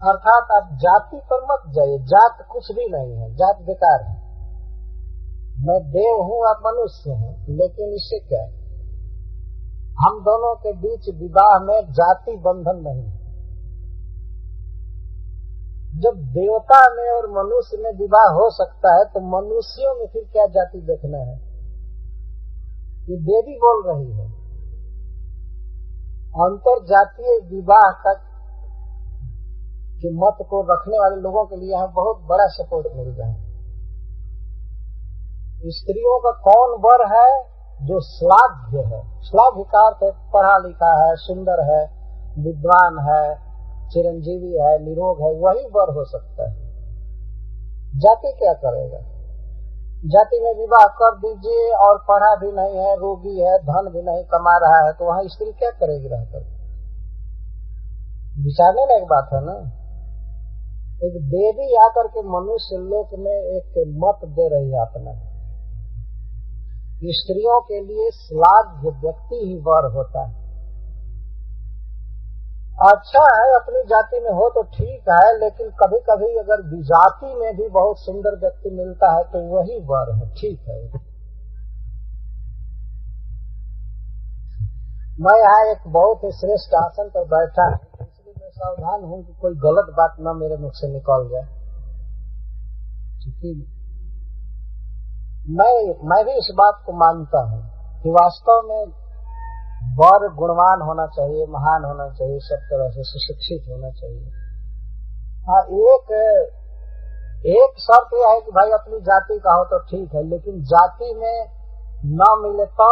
अर्थात आप जाति पर मत जाइए, जात कुछ भी नहीं है, जात बेकार है। मैं देव हूँ, आप मनुष्य हैं, लेकिन इससे क्या है, हम दोनों के बीच विवाह में जाति बंधन नहीं है। जब देवता में और मनुष्य में विवाह हो सकता है, तो मनुष्यों में फिर क्या जाति देखना है। ये देवी बोल रही है। अंतर जातीय विवाह का कि मत को रखने वाले लोगों के लिए यहाँ बहुत बड़ा सपोर्ट मिल रहा है। स्त्रियों का कौन वर है जो श्लाघ्य है। श्लाघ्य का अर्थ है पढ़ा लिखा है, सुंदर है, विद्वान है, चिरंजीवी है, निरोग है, वही वर हो सकता है। जाति क्या करेगा। जाति में विवाह कर दीजिए और पढ़ा भी नहीं है, रोगी है, धन भी नहीं कमा रहा है, तो वहाँ स्त्री क्या करेगी रहकर। विचारने लायक बात है ना। एक देवी आकर के मनुष्य लोक में एक मत दे रही है अपना, स्त्रियों के लिए श्लाघ्य व्यक्ति ही वर होता है। अच्छा है अपनी जाति में हो तो ठीक है, लेकिन कभी कभी अगर विजाति में भी बहुत सुंदर व्यक्ति मिलता है तो वही वर है, ठीक है। मैं यहाँ एक बहुत ही श्रेष्ठ आसन पर बैठा है, इसलिए मैं सावधान हूँ कि कोई गलत बात न मेरे मुख से निकल जाए। मैं भी इस बात को मानता हूँ कि वास्तव में वर गुणवान होना चाहिए, महान होना चाहिए, सब तरह से सुशिक्षित होना चाहिए। हाँ, एक शर्त यह है कि भाई अपनी जाति का हो तो ठीक है, लेकिन जाति में न मिले तो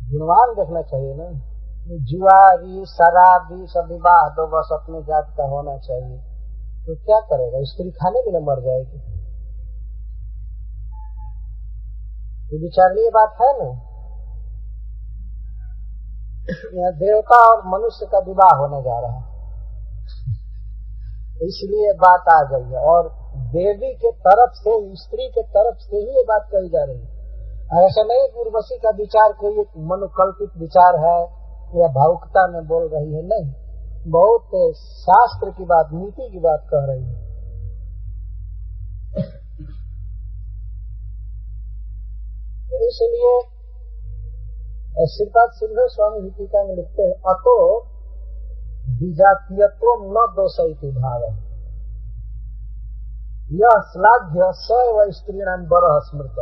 गुणवान देखना चाहिए ना। जुआरी शराबी सब विवाह दो, बस अपनी जाति का होना चाहिए, तो क्या करेगा, स्त्री खाने के लिए मर जाएगी। ये विचारणीय बात है ना। यहाँ देवता और मनुष्य का विवाह होने जा रहा है, इसलिए बात आ गई है। और देवी के तरफ से, स्त्री के तरफ से ही ये बात कही जा रही है। ऐसा नहीं कि उर्वशी का विचार कोई एक मनोकल्पित विचार है या भावुकता में बोल रही है, नहीं, बहुत शास्त्र की बात, नीति की बात कह रही है। इसलिए श्रीपाद सिंह स्वामी टीका में लिखते हैं, अतो विजातीयत्व न दोषयति भाव, यह श्लाघ्य सैव स्त्रीणाम बरह स्मृत।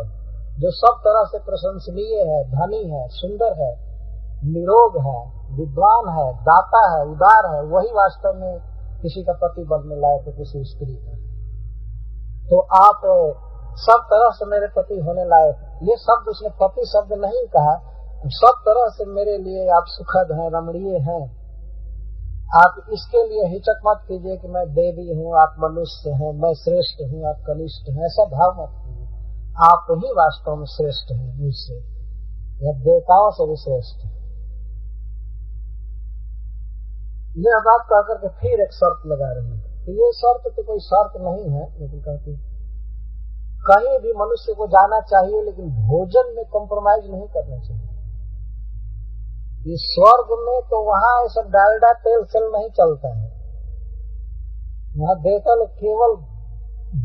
जो सब तरह से प्रशंसनीय है, धनी है, सुंदर है, निरोग है, विद्वान है, दाता है, उदार है, वही वास्तव में किसी का पति बनने लायक है, किसी स्त्री का। तो आप सब तरह से मेरे पति होने लायक, ये शब्द उसने पति शब्द नहीं कहा, सब तरह से मेरे लिए आप सुखद हैं, रमणीय हैं। आप इसके लिए हिचक मत कीजिए कि मैं देवी हूँ, आप मनुष्य हैं, मैं श्रेष्ठ हूँ, आप कनिष्ठ हैं, ऐसा भाव मत कीजिए। आप ही वास्तव में श्रेष्ठ हैं मुझसे, या देवताओं से भी श्रेष्ठ है। यह बात कहकर के फिर एक शर्त लगा रही है। तो ये शर्त तो कोई शर्त नहीं है, लेकिन कहती कहीं भी मनुष्य को जाना चाहिए, लेकिन भोजन में कॉम्प्रोमाइज नहीं करना चाहिए। ये स्वर्ग में तो वहां ऐसा डालडा तेल सेल नहीं चलता है। वहां देवता लोग केवल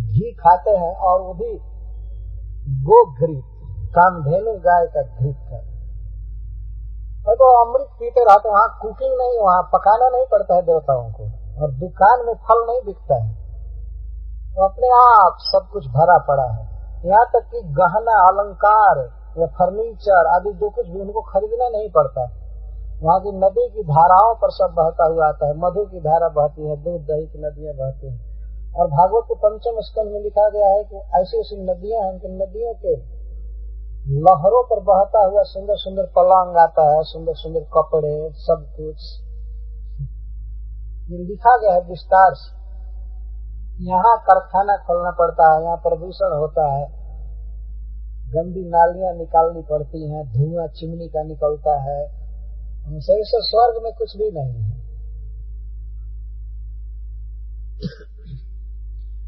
घी खाते हैं, और वो भी गो घृत, कामधेनु गाय का घृत का। तो अमृत पीते रहते, वहां कुकिंग नहीं, वहां पकाना नहीं पड़ता है देवताओं को, और दुकान में फल नहीं बिकता है, तो अपने आप सब कुछ भरा पड़ा है। यहाँ तक कि गहना अलंकार या फर्नीचर आदि जो कुछ भी उनको खरीदना नहीं पड़ता है। वहाँ की नदी की धाराओं पर सब बहता हुआ आता है, मधु की धारा बहती है, दूध दही की नदियां बहती हैं। और भागवत के 5वें स्कंद में लिखा गया है कि ऐसी ऐसी नदियां हैं कि नदियों के लहरों पर बहता हुआ सुंदर सुंदर पलंग आता है, सुंदर सुंदर कपड़े, सब कुछ ये लिखा गया है विस्तार से। यहाँ कारखाना खोलना पड़ता है, यहाँ प्रदूषण होता है, गंदी नालियां निकालनी पड़ती हैं, धुआं चिमनी का निकलता है। सही से स्वर्ग में कुछ भी नहीं है।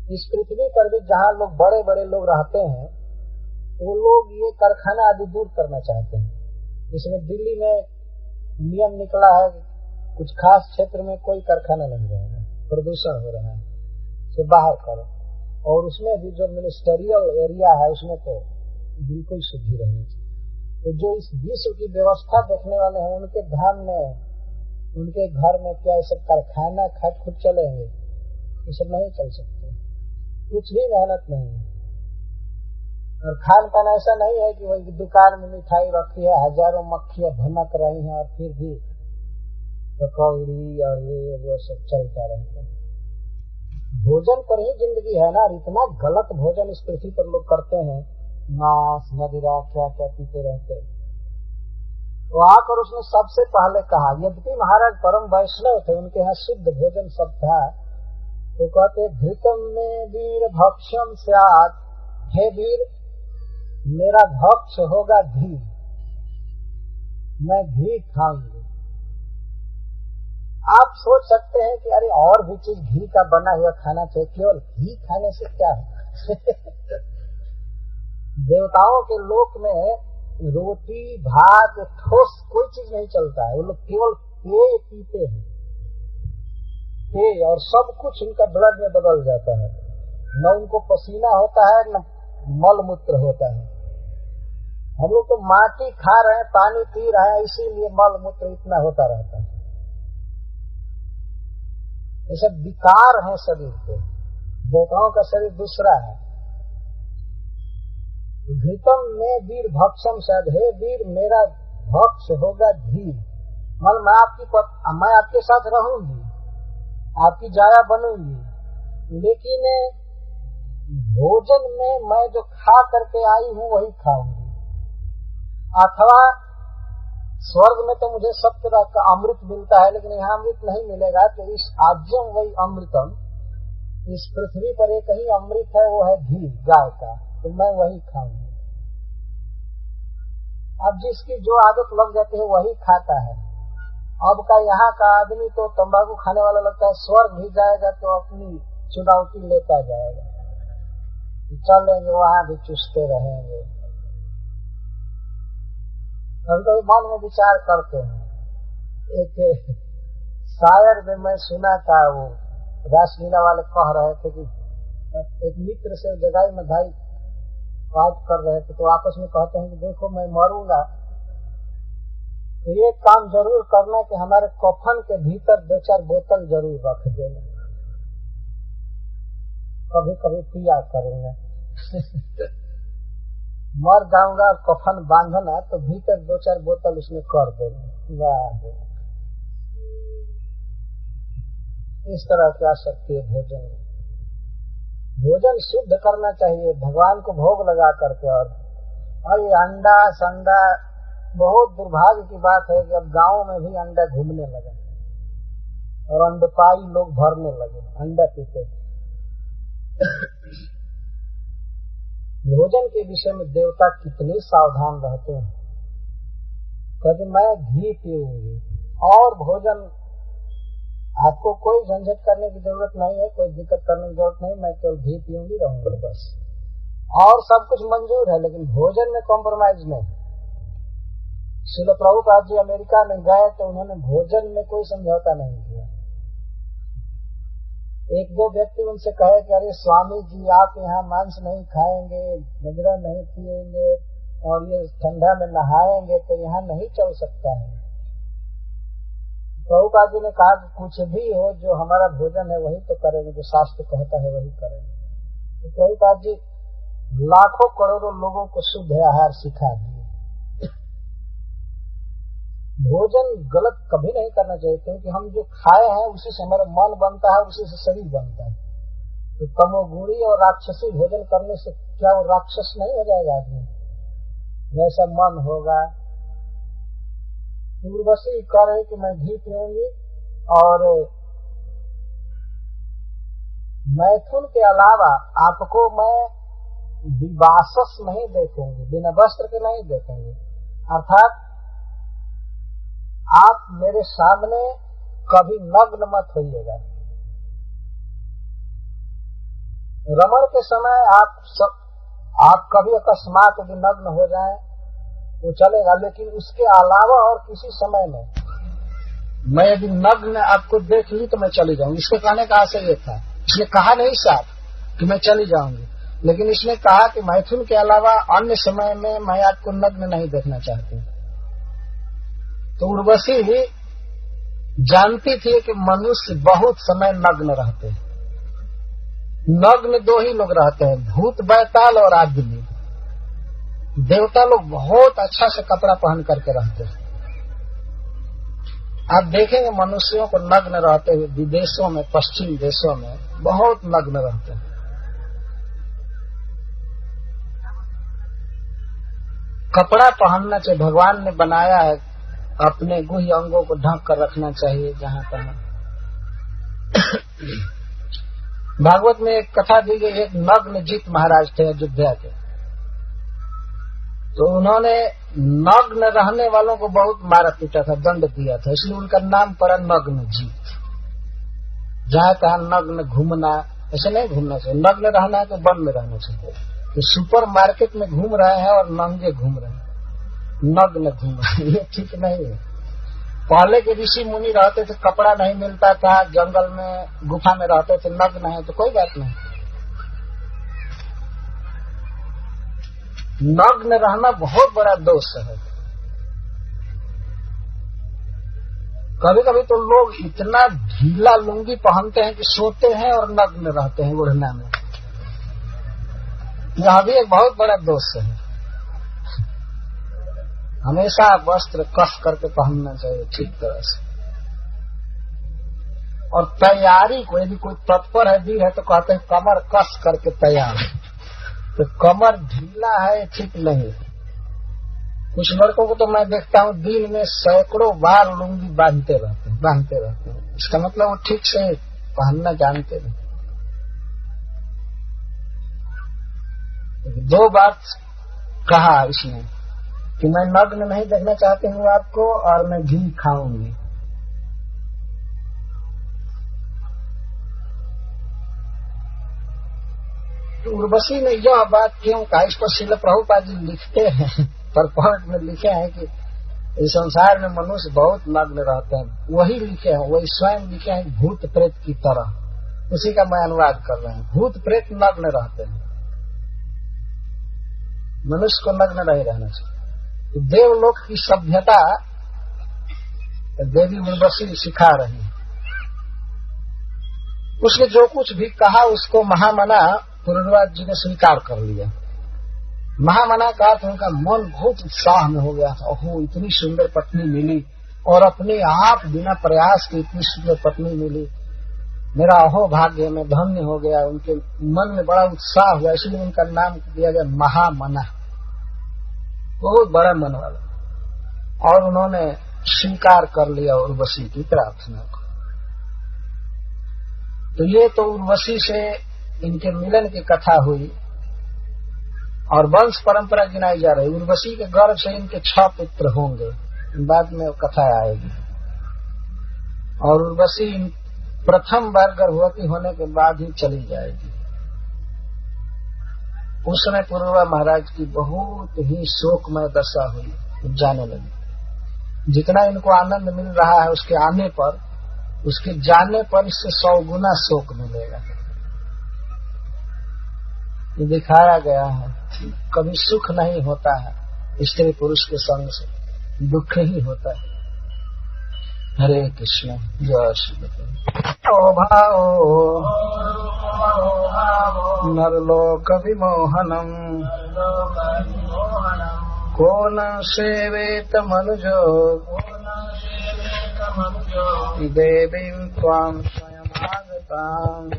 इस पृथ्वी पर भी जहाँ लोग बड़े बड़े लोग रहते हैं, वो लोग ये कारखाना आदि दूर करना चाहते हैं। इसमें दिल्ली में नियम निकला है, कुछ खास क्षेत्र में कोई कारखाना नहीं रहेगा, प्रदूषण हो रहा है, तो बाहर करो। और उसमें भी जो मिनिस्टरियल एरिया है उसमें तो बिल्कुल शुद्धि रहनी चाहिए। तो जो इस विश्व की व्यवस्था देखने वाले हैं उनके ध्यान में, उनके घर में क्या ये सब कारखाना खट खुट चलेंगे? ये सब नहीं चल सकते, कुछ भी मेहनत नहीं है। और खान पान ऐसा नहीं है कि वही दुकान में मिठाई रखी है, हजारों मक्खियां भनक रही हैं और फिर भी पकौड़ी और ये वो सब चलता रहता है। भोजन पर ही जिंदगी है ना। और इतना गलत भोजन इस पृथ्वी पर लोग करते हैं, मांस मदिरा क्या क्या पीते रहते हैं। तो आकर उसने सबसे पहले कहा, यद्यपि महाराज परम वैष्णव थे, उनके यहाँ शुद्ध भोजन सब था, तो कहते घृतम में वीर भक्षम स्यात्, हे वीर मेरा भक्ष होगा घी, मैं घी खाऊंगी। आप सोच सकते हैं कि अरे और भी चीज घी का बना हुआ खाना चाहिए, केवल घी खाने से क्या है? देवताओं के लोक में रोटी भात ठोस कोई चीज नहीं चलता है, वो लोग केवल पेय पीते हैं, पेय, और सब कुछ उनका ब्लड में बदल जाता है। न उनको पसीना होता है न मल मूत्र होता है। हम लोग तो माटी खा रहे हैं, पानी पी रहे हैं, इसीलिए मल मूत्र इतना होता रहता है। ये सब विकार है शरीर के, देवताओं का शरीर दूसरा है। घृतम में वीर भक्षम शायद, हे वीर मेरा भक्ष होगा घी, मतलब मैं आपके साथ रहूंगी, आपकी जाया बनूंगी, लेकिन भोजन में मैं जो खा करके आई हूँ वही खाऊंगी। अथवा स्वर्ग में तो मुझे सब तरह का अमृत मिलता है, लेकिन यहाँ अमृत नहीं मिलेगा, तो इस आज्यम वही अमृतम, इस पृथ्वी पर एक ही अमृत है, वो है घी गाय का, तो मैं वही खाऊंगा। अब जिसकी जो आदत लग जाती है वही खाता है। अब का यहाँ का आदमी तो तंबाकू खाने वाला लगता है, स्वर्ग भी जाएगा तो अपनी चुनौती लेता जाएगा, चलेंगे वहां भी चुसते रहेंगे। हम तो मन में विचार करते हैं। एक शायर में मैं सुना था, वो रासलीला वाले कह रहे थे कि एक मित्र से जगाई में भाई बात कर रहे थे, तो आपस में कहते हैं कि देखो मैं मरूंगा तो ये काम जरूर करना कि हमारे कफन के भीतर 2-4 बोतल जरूर रख देना, कभी कभी पिया करूंगा। मर जाऊंगा, कफन बांधना तो भीतर 2-4 बोतल उसमें कर देना। वाह, इस तरह की आसक्ति है भोजन में। भोजन शुद्ध करना चाहिए, भगवान को भोग लगा करके। और ये अंडा संडा, बहुत दुर्भाग्य की बात है कि अब गांव में भी अंडा घूमने लगा और अंडपाई लोग भरने लगे अंडा पीते। भोजन के विषय में देवता कितने सावधान रहते हैं। कहते मैं घी पीऊंगी, और भोजन आपको कोई झंझट करने की जरूरत नहीं है, कोई दिक्कत करने की जरूरत नहीं, मैं केवल घी पीऊंगी रहूंगी बस, और सब कुछ मंजूर है, लेकिन भोजन में कॉम्प्रोमाइज नहीं। श्रील प्रभुपाद जी अमेरिका में गए तो उन्होंने भोजन में कोई समझौता नहीं किया। एक दो व्यक्ति उनसे कहे कि अरे स्वामी जी आप यहाँ मांस नहीं खाएंगे, मदिरा नहीं पिएंगे और ये ठंडा में नहाएंगे तो यहाँ नहीं चल सकता है। प्रभुपाद जी ने कहा कि कुछ भी हो, जो हमारा भोजन है वही तो करेंगे, जो शास्त्र कहता है वही करेंगे। तो प्रभुपाद जी लाखों करोड़ों लोगों को शुद्ध आहार सिखा दिए। भोजन गलत कभी नहीं करना चाहिए, क्योंकि हम जो खाए हैं उसी से हमारा मन बनता है, उसी से शरीर बनता है। तो तमोगुणी और राक्षसी भोजन करने से क्या वो राक्षस नहीं हो जाएगा आदमी? वैसा मन होगा। उर्वशी कह रही कि मैं घी पीऊंगी और मैथुन के अलावा आपको मैं विवासस नहीं देखूंगी, बिना वस्त्र के नहीं देखूंगी, अर्थात आप मेरे सामने कभी नग्न मत होइएगा। रमण के समय आप कभी अकस्मात यदि नग्न हो जाएं वो चलेगा, लेकिन उसके अलावा और किसी समय में मैं यदि नग्न आपको देख ली तो मैं चली जाऊंगी। इसके कहने का आशय ये था, इसने कहा नहीं साफ कि मैं चली जाऊंगी, लेकिन इसने कहा कि मैथुन के अलावा अन्य समय में मैं आपको नग्न नहीं देखना चाहती। तो उर्वशी ही जानती थी कि मनुष्य बहुत समय नग्न रहते हैं। नग्न दो ही लोग रहते हैं, भूत बैताल और आदमी। देवता लोग बहुत अच्छा से कपड़ा पहन करके रहते हैं। आप देखेंगे मनुष्यों को नग्न रहते हुए विदेशों में, पश्चिम देशों में बहुत नग्न रहते हैं। कपड़ा पहनना चाहिए, भगवान ने बनाया है, अपने गुह्य अंगों को ढक कर रखना चाहिए जहां तहां। भागवत में एक कथा दी गई, एक नग्न जीत महाराज थे अयोध्या के, तो उन्होंने नग्न रहने वालों को बहुत मारा पीटा था, दंड दिया था, इसलिए उनका नाम पड़ा नग्न जीत। जहां तहां नग्न घूमना, ऐसे नहीं घूमना चाहिए। नग्न रहना है तो वन में रहना चाहिए। तो सुपर मार्केट में घूम रहे हैं और नंगे घूम रहे हैं, नग्न घूम रहे हैं, ये ठीक नहीं है। पहले के ऋषि मुनि रहते थे, कपड़ा नहीं मिलता था, जंगल में गुफा में रहते थे, नग्न है तो कोई बात नहीं। नग्न रहना बहुत बड़ा दोष है। कभी कभी तो लोग इतना ढीला लुंगी पहनते हैं कि सोते हैं और नग्न रहते हैं ओढ़ना में। यह भी एक बहुत बड़ा दोष है। हमेशा वस्त्र कस करके पहनना चाहिए ठीक तरह से। और तैयारी को, यदि कोई तत्पर है, दी है, तो कहते हैं कमर कस करके तैयार। तो कमर ढीला है ठीक नहीं। कुछ लड़कों को तो मैं देखता हूँ दिन में सैकड़ों बार लुंगी बांधते रहते हैं। इसका मतलब वो ठीक से पहनना जानते नहीं। दो बात कहा इसने कि मैं नग्न नहीं देखना चाहती हूँ आपको, और मैं घी खाऊंगी। तो उर्वशी ने यह बात क्यों कहा, इस पर श्रील प्रभुपाद जी लिखते हैं, परपॉइंट में लिखे हैं कि इस संसार में मनुष्य बहुत नग्न रहते हैं। वही लिखे हैं, वही स्वयं लिखे हैं भूत प्रेत की तरह। उसी का मैं अनुवाद कर रहा हूँ। भूत प्रेत नग्न रहते हैं, मनुष्य को नग्न नहीं रहना चाहिए। तो देवलोक की सभ्यता देवी उर्वशी सिखा रही है। उसने जो कुछ भी कहा उसको महामना पुरुषराज जी ने स्वीकार कर लिया। महामना का अर्थ उनका मन बहुत उत्साह में हो गया था। ओहो, इतनी सुंदर पत्नी मिली, और अपने आप बिना प्रयास के इतनी सुंदर पत्नी मिली, मेरा अहो भाग्य में धन्य हो गया। उनके मन में बड़ा उत्साह हुआ, इसलिए उनका नाम दिया गया महामना, बहुत बड़ा मन वाला। और उन्होंने स्वीकार कर लिया उर्वशी की प्रार्थना को। तो ये तो उर्वशी से इनके मिलन की कथा हुई, और वंश परंपरा गिनाई जा रही। उर्वशी के गर्भ से इनके 6 पुत्र होंगे, बाद में कथा आएगी। और उर्वशी प्रथम बार गर्भवती होने के बाद ही चली जाएगी। उस समय पुरुरवा महाराज की बहुत ही शोकमय दशा हुई, जाने लगी। जितना इनको आनंद मिल रहा है उसके आने पर, उसके जाने पर इससे 100 गुना शोक मिलेगा। ये दिखाया गया है, कभी सुख नहीं होता है स्त्री पुरुष के संग से, दुख ही होता है। हरे कृष्ण, जय श्री कृष्ण। ओ भाओ नरलोक विमोहनम, को न सेवेत मनुजो, देवीं त्वां स्वयमागतां।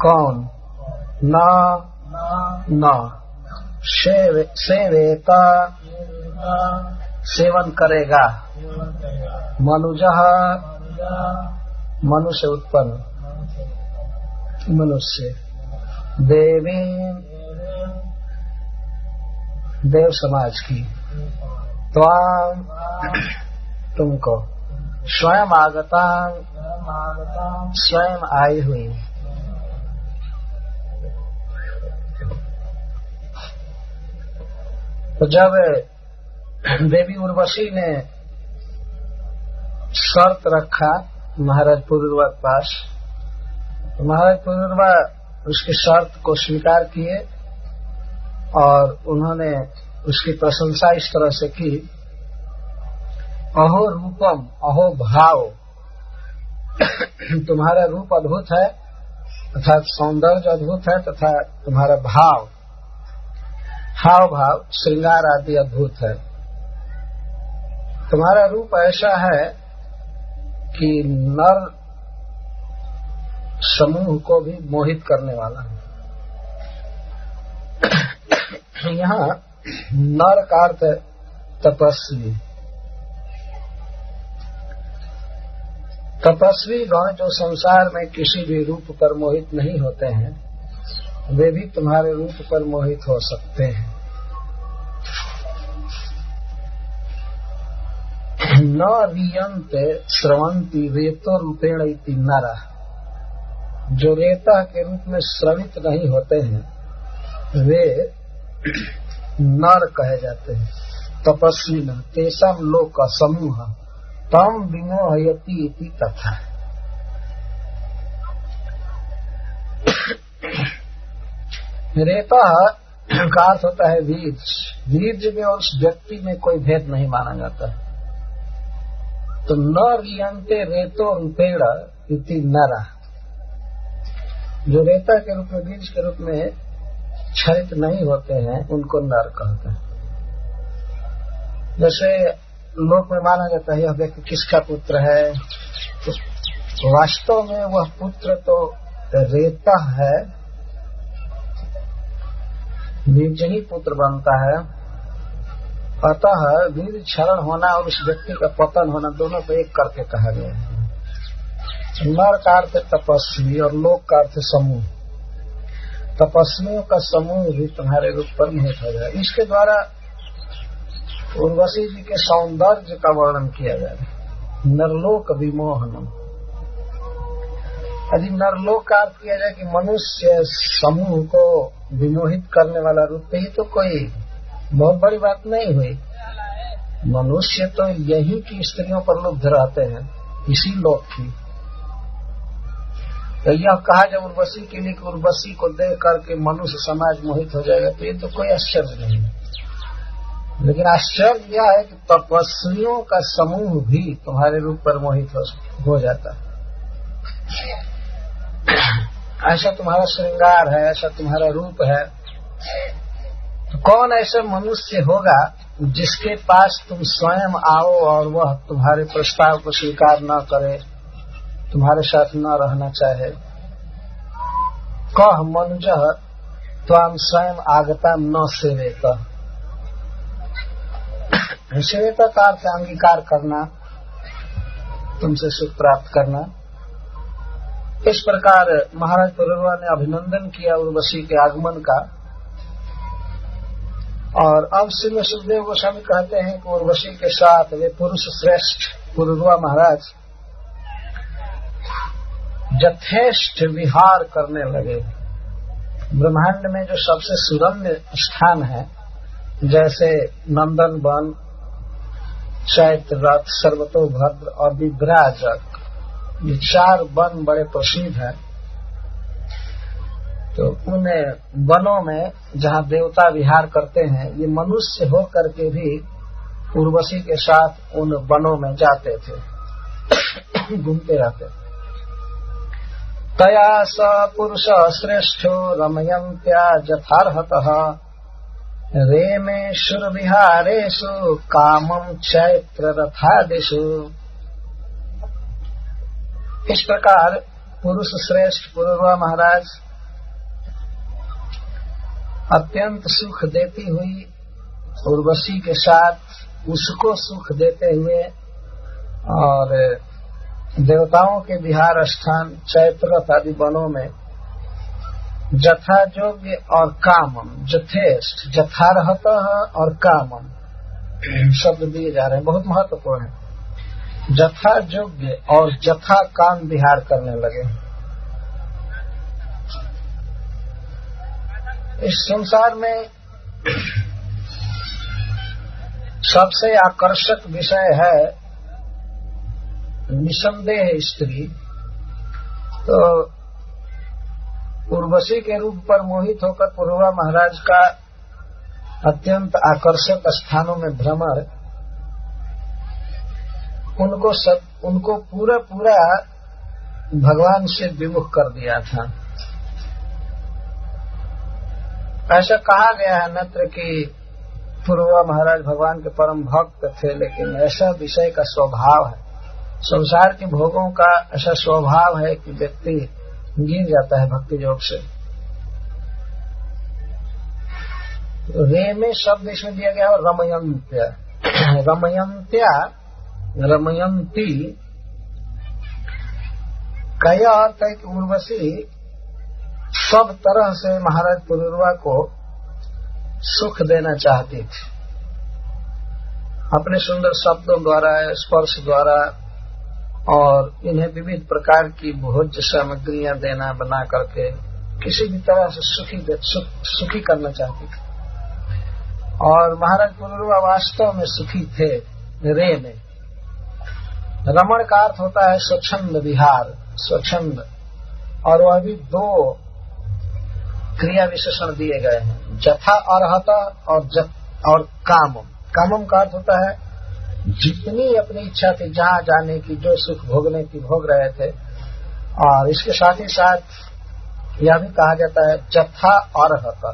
कौन न सेवेता, सेवन करेगा, मनुजः मनुष्य उत्पन्न, मनुष्य, देवी देव समाज की, त्वां तुमको, स्वयं आगता स्वयं आई हुई। तो जब देवी उर्वशी ने शर्त रखा महाराज पुरुरवा के पास, तो महाराज पुरुरवा उसकी शर्त को स्वीकार किए और उन्होंने उसकी प्रशंसा इस तरह से की, अहो रूपम अहो भाव, तुम्हारा रूप अद्भुत है अर्थात सौंदर्य अद्भुत है तथा तुम्हारा भाव हाव भाव श्रृंगार आदि अद्भुत है। तुम्हारा रूप ऐसा है कि नर समूह को भी मोहित करने वाला है। यहाँ नर का अर्थ है तपस्वी। तपस्वी गण जो संसार में किसी भी रूप पर मोहित नहीं होते हैं, वे भी तुम्हारे रूप पर मोहित हो सकते हैं। न रियंते स्रवंती रेतो रूपेण इति नरा, जो रेता के रूप में श्रवित नहीं होते हैं वे नर कहे जाते हैं। तपस्वी न तेषाम लोक समूह तम विमोहयति इति तथा। रेता का अर्थ होता है वीर्ज। वीर्ज में और उस व्यक्ति में कोई भेद नहीं माना जाता है। तो न रियंते रेतो रूपेण इति नरा, जो रेता के रूप में बीज के रूप में क्षरित नहीं होते हैं उनको नर कहते हैं। जैसे लोक में माना जाता है यह व्यक्ति किसका पुत्र है, तो वास्तव में वह पुत्र तो रेता है, बीज ही पुत्र बनता है। अतः बीज क्षरण होना और उस व्यक्ति का पतन होना दोनों को एक करके कहा गया है। नर का अर्थ तपस्वी और लोक का अर्थ समूह। तपस्वियों का समूह भी तुम्हारे रूप पर मोहित हो जाए। इसके द्वारा उर्वशी जी के सौंदर्य का वर्णन किया जा रहा है। नरलोक विमोहनम, यदि नरलोक का अर्थ किया जाए कि मनुष्य समूह को विमोहित करने वाला रूप, ही तो कोई बहुत बड़ी बात नहीं हुई। मनुष्य तो यही की स्त्रियों पर लुब्ध रहते हैं, इसी लोक की। तो यह कहा जब उर्वशी के लिए उर्वशी को देख करके मनुष्य समाज मोहित हो जाएगा, तो ये तो कोई आश्चर्य नहीं है। लेकिन आश्चर्य यह है कि तपस्वियों का समूह भी तुम्हारे रूप पर मोहित हो जाता है। ऐसा तुम्हारा श्रृंगार है, ऐसा तुम्हारा रूप है। तो कौन ऐसा मनुष्य होगा जिसके पास तुम स्वयं आओ और वह तुम्हारे प्रस्ताव को स्वीकार न करे, तुम्हारे साथ न रहना चाहे। कह मनुज त्वाम स्वयं आगता न सेवेत। सेवेत का अर्थ अंगीकार करना, तुमसे सुख प्राप्त करना। इस प्रकार महाराज पुरुरवा ने अभिनंदन किया उर्वशी के आगमन का। और अब श्री सुखदेव गोस्वामी कहते हैं कि उर्वशी के साथ वे पुरुष श्रेष्ठ पुरुरवा महाराज यथेष्ट विहार करने लगे। ब्रह्मांड में जो सबसे सुरम्य स्थान है, जैसे नंदन वन, चैत्र रथ, सर्वतोभद्र और विभ्राजक, ये 4 वन बड़े प्रसिद्ध हैं। तो उन वनों में जहाँ देवता विहार करते हैं, ये मनुष्य हो करके भी उर्वशी के साथ उन वनों में जाते थे, घूमते रहते। तया स पुरुष श्रेष्ठो रमयन्त्या यथार्हतः रेमे शुर विहारेषु कामं चैत्र रथादिषु। इस प्रकार पुरुष श्रेष्ठ पुरुरवा महाराज अत्यंत सुख देती हुई उर्वशी के साथ उसको सुख देते हुए और देवताओं के विहार स्थान चैत्ररथ आदि वनों में जथा योग्य और कामम, यथेष्ट, यथार्हत और कामम शब्द दिए जा रहे हैं, बहुत महत्वपूर्ण है। जथा योग्य और जथा काम विहार करने लगे। इस संसार में सबसे आकर्षक विषय है निसंदेह स्त्री। तो उर्वशी के रूप पर मोहित होकर पुरुरवा महाराज का अत्यंत आकर्षक स्थानों में भ्रमण उनको पूरा भगवान से विमुख कर दिया था। ऐसा कहा गया है नत्र कि पुरुरवा महाराज भगवान के परम भक्त थे, लेकिन ऐसा विषय का स्वभाव है, संसार के भोगों का ऐसा स्वभाव है कि व्यक्ति गिर जाता है भक्ति योग से। रे में शब्द इसमें दिया गया है रमयंत्या। रमयंत्या, रमयंती का यह अर्थ है कि उर्वशी सब तरह से महाराज पुरुरवा को सुख देना चाहती थी, अपने सुंदर शब्दों द्वारा, स्पर्श द्वारा, और इन्हें विविध प्रकार की भोज्य सामग्रियां देना बना करके किसी भी तरह से सुखी करना चाहती थी। और महाराज पुरुरवा वास्तव में सुखी थे रे में। रमण का अर्थ होता है स्वच्छंद विहार, स्वच्छंद, और वह भी दो क्रिया विशेषण दिए गए हैं, जथा अर्हता और कामम। कामम का अर्थ होता है जितनी अपनी इच्छा थी, जहां जाने की, जो सुख भोगने की भोग रहे थे। और इसके साथ ही साथ यह भी कहा जाता है जथा अर्हता,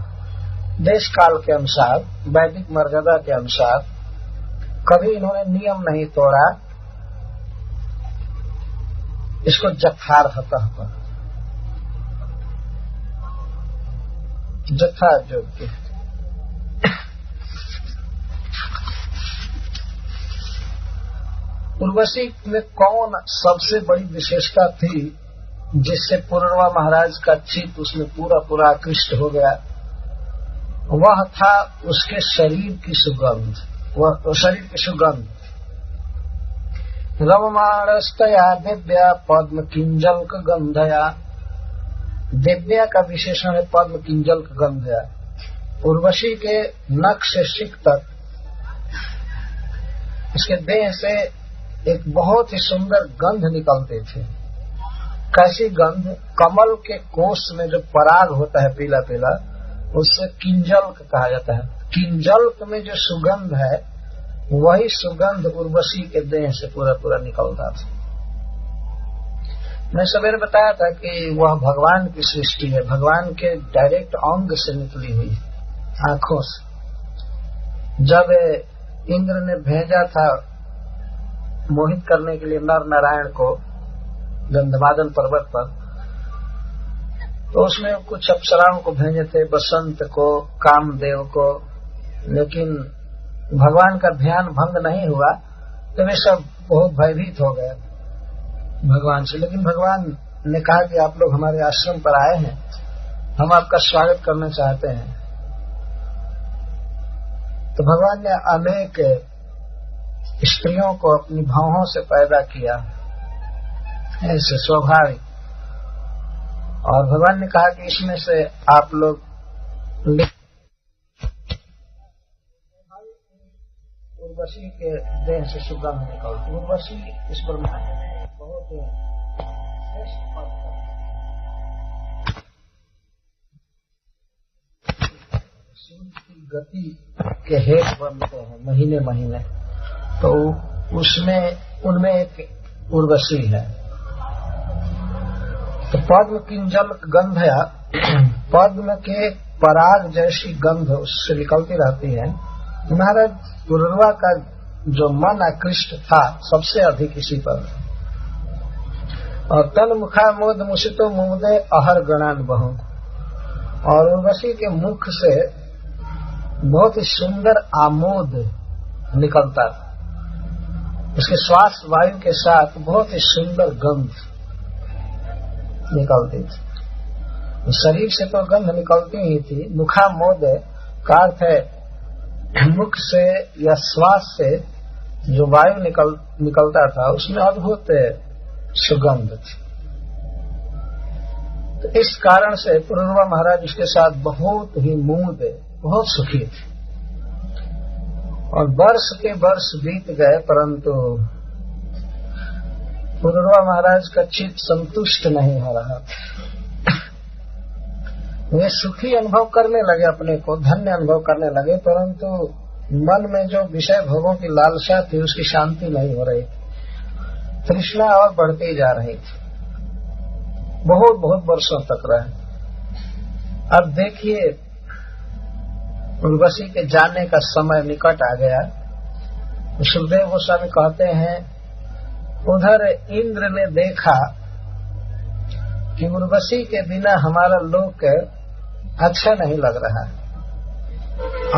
देश काल के अनुसार, वैदिक मर्यादा के अनुसार, कभी इन्होंने नियम नहीं तोड़ा, इसको जथार्हता, जथा योग्य। उर्वशी में कौन सबसे बड़ी विशेषता थी जिससे पुरुरवा महाराज का चित्त उसमें पूरा आकृष्ट हो गया? वह था उसके शरीर की सुगंध, वह शरीर की सुगंध। रममाणस्तया दिव्या पद्म किंजल्क गंधया, दिव्या का विशेषण है पद्म किंजल्क गंधया। उर्वशी के नख से शिख तक इसके देह से एक बहुत ही सुंदर गंध निकलते थे। कैसी गंध? कमल के कोष में जो पराग होता है पीला पीला, उससे किंजल्क कहा जाता है। किंजल्क में जो सुगंध है, वही सुगंध उर्वशी के देह से पूरा निकलता था। मैं सवेरे बताया था कि वह भगवान की सृष्टि है, भगवान के डायरेक्ट अंग से निकली हुई आंखों से। जब इंद्र ने भेजा था मोहित करने के लिए नर नारायण को गंधमादन पर्वत पर, तो उसमें कुछ अप्सराओं को भेजे थे, बसंत को, कामदेव को, लेकिन भगवान का ध्यान भंग नहीं हुआ, तो वे सब बहुत भयभीत हो गए भगवान से। लेकिन भगवान ने कहा कि आप लोग हमारे आश्रम पर आए हैं, हम आपका स्वागत करना चाहते हैं। तो भगवान ने अनेक स्त्रियों को अपनी भावों से पैदा किया, ऐसे स्वाभाविक, और भगवान ने कहा कि इसमें से आप लोग उर्वशी के देह से सुगंध निकलती। उर्वशी इस ब्रह्मांड में बहुत श्रेष्ठ पद है। सूर्य की गति के हेत बनते हैं महीने महीने, तो उसमें उनमें एक उर्वशी है। तो पद्म किंजल गंध है, पद्म के पराग जैसी गंध उससे निकलती रहती है। महाराज पुरुरवा का जो मन आकृष्ट था सबसे अधिक इसी पर। और तन मुखा मोद मुसितो मुदे अहर गणान बहु, और उर्वशी के मुख से बहुत ही सुंदर आमोद निकलता था। उसके श्वास वायु के साथ बहुत ही सुंदर गंध निकलती थी। शरीर से तो गंध निकलती ही थी। मुखामोद का अर्थ है मुख से या श्वास से जो वायु निकलता था, उसमें अद्भुत सुगंध थी। तो इस कारण से पुरुरवा महाराज उसके साथ बहुत ही मुद, बहुत सुखी थे। और वर्ष के वर्ष बीत गए, परंतु पुरुरवा महाराज का चित्त संतुष्ट नहीं हो रहा। वे सुखी अनुभव करने लगे, अपने को धन्य अनुभव करने लगे, परंतु मन में जो विषय भोगों की लालसा थी उसकी शांति नहीं हो रही, तृष्णा और बढ़ती जा रही थी। बहुत बहुत वर्षों तक रहे। अब देखिए उर्वशी के जाने का समय निकट आ गया। सुखदेव गोस्वामी कहते हैं, उधर इंद्र ने देखा कि उर्वशी के बिना हमारा लोक अच्छा नहीं लग रहा।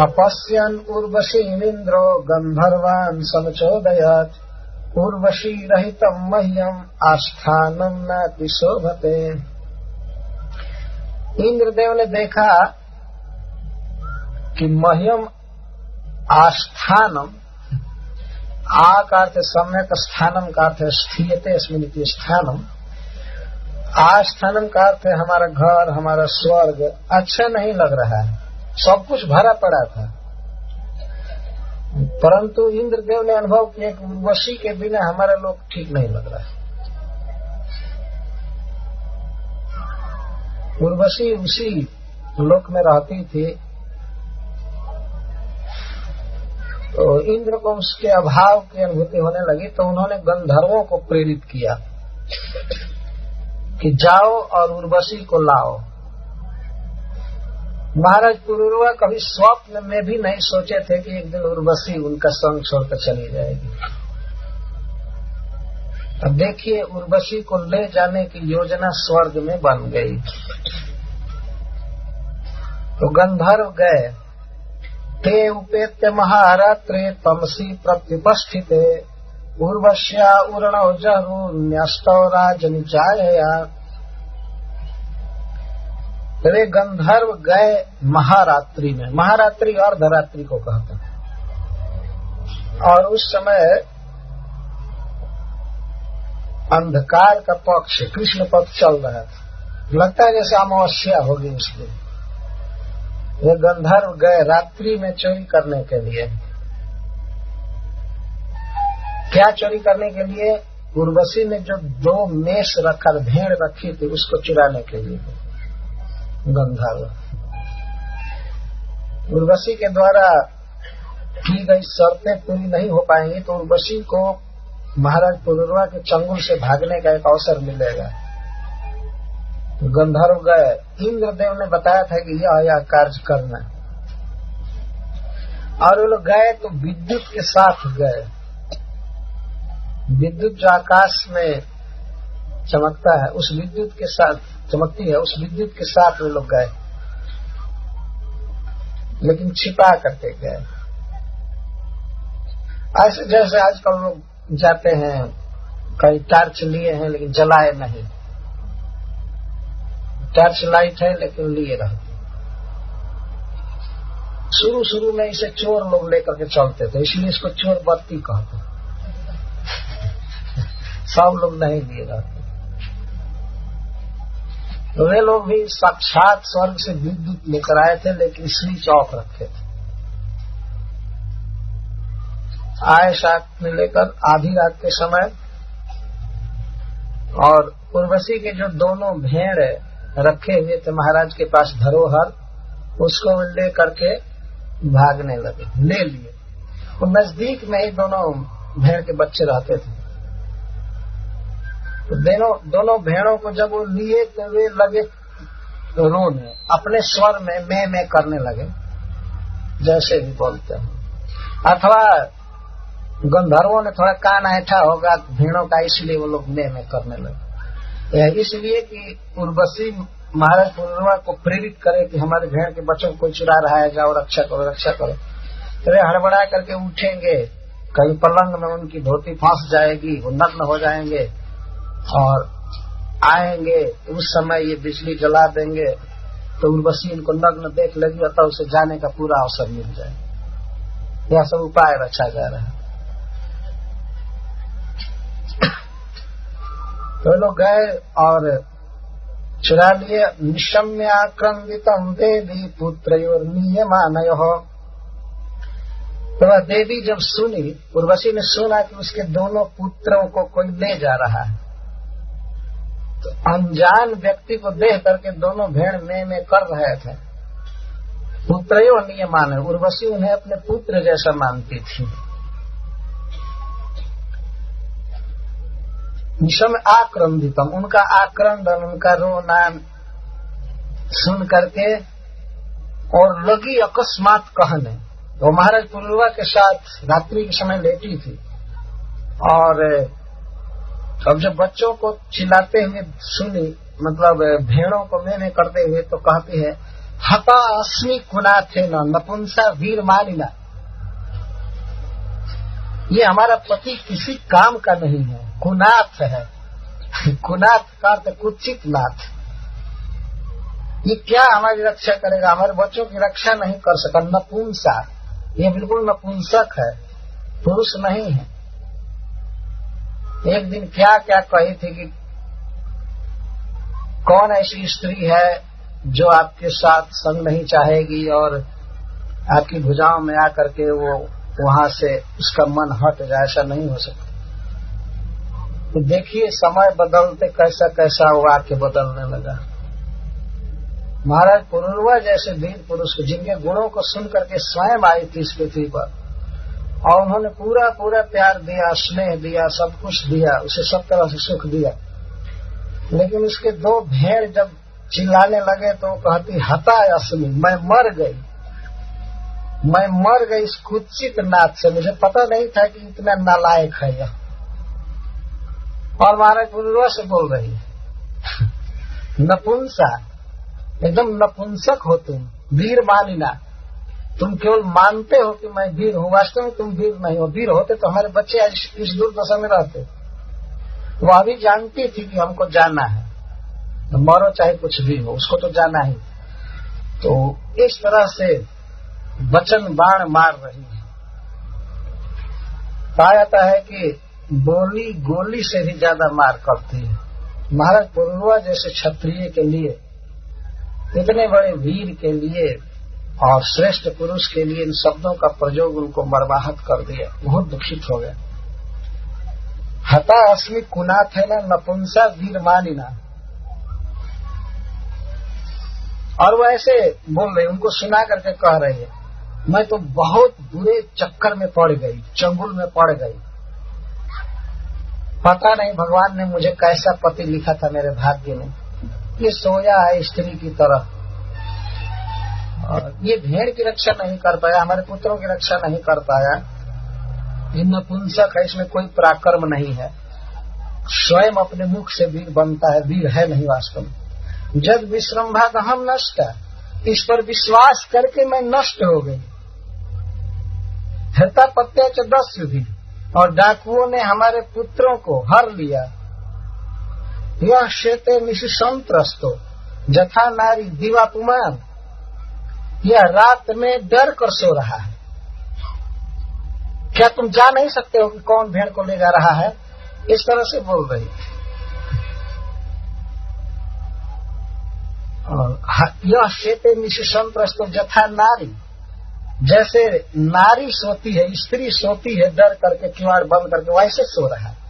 अपश्यन उर्वशी इंद्रो गंधर्वान समचोदयत उर्वशी रहितम मह्यम आस्थानम नाति शोभते। इंद्रदेव ने देखा कि मह्यम आस्थानम, आ का अर्थ सम्यक, स्थानम का अर्थ स्थियते स्मृति स्थानम, आस्थानम का अर्थ हमारा घर, हमारा स्वर्ग अच्छा नहीं लग रहा है। सब कुछ भरा पड़ा था, परंतु इंद्रदेव ने अनुभव किया कि उर्वशी के बिना हमारा लोक ठीक नहीं लग रहा है। उर्वशी उसी लोक में रहती थी, तो इंद्र को उसके अभाव की अनुभूति होने लगी। तो उन्होंने गंधर्वों को प्रेरित किया कि जाओ और उर्वशी को लाओ। महाराज पुरुरवा कभी स्वप्न में भी नहीं सोचे थे कि एक दिन उर्वशी उनका संग छोड़कर चली जाएगी। अब देखिए उर्वशी को ले जाने की योजना स्वर्ग में बन गई। तो गंधर्व गए, ते उपेत्य महारात्रे तमसी प्रत्युपस्थिते उर्वश्या उर्णौ जरून्यस्तौ राजनिचायया। वे गंधर्व गए महारात्रि में, महारात्रि अर्धरात्रि को कहते हैं, और उस समय अंधकार का पक्ष कृष्ण पक्ष चल रहा था, लगता है जैसे अमावस्या होगी। इसलिए वे गंधर्व गए रात्रि में चोरी करने के लिए। क्या चोरी करने के लिए? उर्वशी ने जो 2 मेष रखा, भेड़ रखी थी, उसको चुराने के लिए गंधर्व। उर्वशी के द्वारा की गई शर्तें पूरी नहीं हो पाएंगी तो उर्वशी को महाराज पुरुरवा के चंगुल से भागने का एक अवसर मिलेगा। तो गंधर्व गए, इंद्रदेव ने बताया था कि यह कार्य करना, और वो लोग गए तो विद्युत के साथ गए। विद्युत जो आकाश में चमकता है, उस विद्युत के साथ चमकती है, उस विद्युत के साथ वे लोग गए, लेकिन छिपा करके गए। ऐसे जैसे आजकल लोग जाते हैं, कई टॉर्च लिए हैं लेकिन जलाए नहीं, टॉर्च लाइट है लेकिन लिए रहते। शुरू में इसे चोर लोग लेकर के चलते थे, इसलिए इसको चोर बत्ती कहते। सब लोग नहीं लिए रहते। तो वे लोग भी साक्षात स्वर्ग से विद्युत लेकर आए थे, लेकिन स्विच ऑफ रखे थे। आए साथ में लेकर आधी रात के समय, और उर्वशी के जो दोनों भेड़ रखे हुए थे महाराज के पास धरोहर, उसको ले करके भागने लगे, ले लिए। तो नजदीक में ही दोनों भेड़ के बच्चे रहते थे। तो दोनों भेड़ों को जब वो लिए तो वे लगे रोने, अपने स्वर में मैं करने लगे, जैसे भी बोलते हैं। अथवा गंधर्वों ने थोड़ा कान ऐठा होगा भेड़ों का, इसलिए वो लोग मैं करने लगे। इसलिए कि उर्वशी महाराज पुरुरवा को प्रेरित करे कि हमारे भेड़ के बच्चों को कोई चुरा रहा है, जाओ रक्षा करो रक्षा करो। तो वे हड़बड़ा करके उठेंगे, कहीं पलंग में उनकी धोती फंस जाएगी, वो नग्न हो जाएंगे, और आएंगे उस समय ये बिजली जला देंगे, तो उर्वशी इनको नग्न देख लेगी, तो उसे जाने का पूरा अवसर मिल जाए। यह सब उपाय रचा जा रहा है। तो लोग गए और चुरा लिए। निशम्याक्रंदितम देवी पुत्रयोर नियमानयोः तो वह देवी जब सुनी, उर्वशी ने सुना कि उसके दोनों पुत्रों को कोई ले जा रहा है, तो अनजान व्यक्ति को देख करके दोनों भेड़ में कर रहे थे। पुत्रयो नियमान, उर्वशी उन्हें अपने पुत्र जैसा मानती थी। निशम आक्रंदितम, उनका आक्रंदन, उनका रोना सुन करके और लगी अकस्मात कहने। वो महाराज पुरुरवा के साथ रात्रि के समय लेटी थी और अब जब बच्चों को चिल्लाते हुए सुनी, मतलब भेड़ों को में करते हुए, तो कहती है हता अस्मि कुनाथे न नपुंसा वीर मानिना, ये हमारा पति किसी काम का नहीं है, कुनाथ है। कुनाथ का अर्थ कुचित नाथ। ये क्या हमारी रक्षा करेगा, हमारे बच्चों की रक्षा नहीं कर सका। नपुंसा, ये बिल्कुल नपुंसक है, पुरुष नहीं है। एक दिन क्या क्या कही थी कि कौन ऐसी स्त्री है जो आपके साथ संग नहीं चाहेगी और आपकी भुजाओं में आकर के वो वहां से उसका मन हट जाए, ऐसा नहीं हो सकता। तो देखिए समय बदलते कैसा कैसा वो आके बदलने लगा। महाराज पुरुरवा जैसे वीर पुरुष जिनके गुणों को सुन करके स्वयं आई थी इस पृथ्वी पर, और उन्होंने पूरा पूरा प्यार दिया, स्नेह दिया, सब कुछ दिया, उसे सब तरह से सुख दिया, लेकिन उसके दो भेड़ जब चिल्लाने लगे तो वो कहती हता अस्मि, मैं मर गई, मैं मर गई इस कुत्सित नाथ से, मुझे पता नहीं था कि इतना नालायक है यह। और महाराज पुरुरवा से बोल रही है नपुंसा, एकदम नपुंसक हो तुम, वीर मानिना, तुम केवल मानते हो कि मैं वीर हूँ, वास्तव में तुम वीर नहीं हो। वीर होते तो हमारे बच्चे आज इस दुर्दशा में रहते। वो अभी जानती थी कि हमको जाना है, तो मरो चाहे कुछ भी हो, उसको तो जाना ही। तो इस तरह से वचन बाण मार रही है। कहा जाता है कि बोली गोली से भी ज्यादा मार करती है। महाराज पुरुरवा जैसे क्षत्रिय के लिए, इतने बड़े वीर के लिए और श्रेष्ठ पुरुष के लिए इन शब्दों का प्रयोग उनको मर्माहत कर दिया। बहुत दुखित हो गया। हता अस्मि कुनाथ है ना नपुंसा वीर मानिना। और वो ऐसे बोल रही, उनको सुना करके कह रही है मैं तो बहुत बुरे चक्कर में पड़ गई, चंगुल में पड़ गई। पता नहीं भगवान ने मुझे कैसा पति लिखा था मेरे भाग्य में। ये सोया है स्त्री की तरह, और ये भेड़ की रक्षा नहीं कर पाया, हमारे पुत्रों की रक्षा नहीं कर पाया। ये नपुंसक है, इसमें कोई पराक्रम नहीं है, स्वयं अपने मुख से वीर बनता है, वीर है नहीं वास्तव में। जब विश्रम्भा हम नष्ट, इस पर विश्वास करके मैं नष्ट हो गई। हृता पत्या च 10 भी, और डाकुओं ने हमारे पुत्रों को हर लिया। यह शेते निशिसंत्रस्तो जथा नारी दिवापुमान, यह रात में डर कर सो रहा है। क्या तुम जा नहीं सकते हो कि कौन भेड़ को ले जा रहा है? इस तरह से बोल रही। और यह शेते निशिसंत्रस्तो जथा नारी, जैसे नारी सोती है, स्त्री सोती है डर करके, किवाड़ बंद करके, वैसे सो रहा है।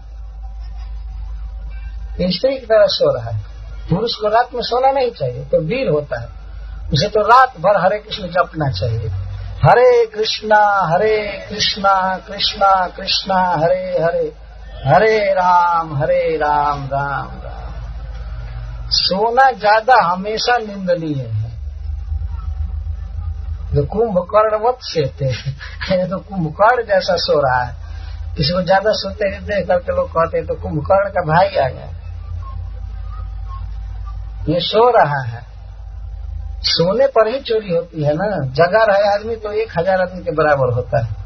स्त्री की तरह सो रहा है। पुरुष को रात में सोना नहीं चाहिए, तो वीर होता है, उसे तो रात भर हरे कृष्ण जपना चाहिए। हरे कृष्णा कृष्णा कृष्णा हरे हरे, हरे राम राम राम। सोना ज्यादा हमेशा निंदनीय है। जो कुंभकर्ण से थे, तो कुंभकर्ण जैसा सो रहा है। किसी को ज्यादा सोते हुए देख करके लोग कहते हैं तो कुंभकर्ण का भाई आ गया। ये सो रहा है, सोने पर ही चोरी होती है ना। जगा रहे आदमी तो 1000 आदमी के बराबर होता है।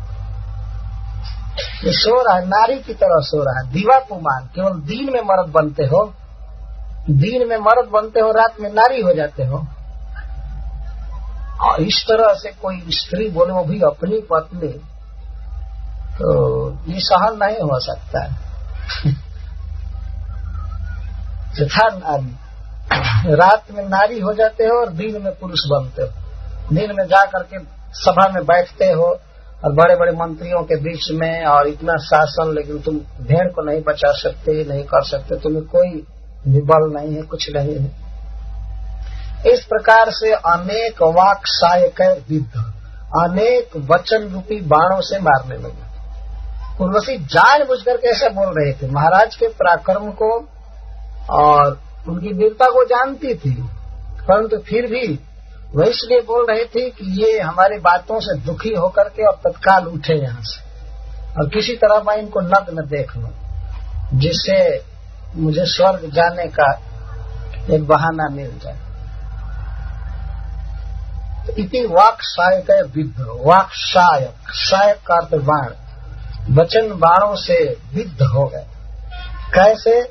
ये सो रहा है, नारी की तरह सो रहा है। दिवापुमान, केवल दिन में मर्द बनते हो, दिन में मर्द बनते हो, रात में नारी हो जाते हो। और इस तरह से कोई स्त्री बोले, वो भी अपनी पत्नी, तो ये सहन नहीं हो सकता है। जथा नारी, रात में नारी हो जाते हो और दिन में पुरुष बनते हो। दिन में जा करके सभा में बैठते हो और बड़े बड़े मंत्रियों के बीच में और इतना शासन, लेकिन तुम भेड़ को नहीं बचा सकते, नहीं कर सकते, तुम्हें कोई भी बल नहीं है, कुछ नहीं है। इस प्रकार से अनेक वाक सायक विद्ध, अनेक वचन रूपी बाणों से मारने लगे। उर्वशी जानबूझ करके ऐसा बोल रहे थे। महाराज के पराक्रम को और उनकी वीरता को जानती थी, परंतु फिर भी वह इसलिए बोल रहे थे कि ये हमारी बातों से दुखी होकर के और तत्काल उठे यहाँ से, और किसी तरह मैं इनको नग्न देख लूं, जिससे मुझे स्वर्ग जाने का एक बहाना मिल जाए। तो इति वाक सायक विद्ध, वाक सायक, सायक का अर्थ बाण, वचन बाणों से विद्ध हो गए। कैसे?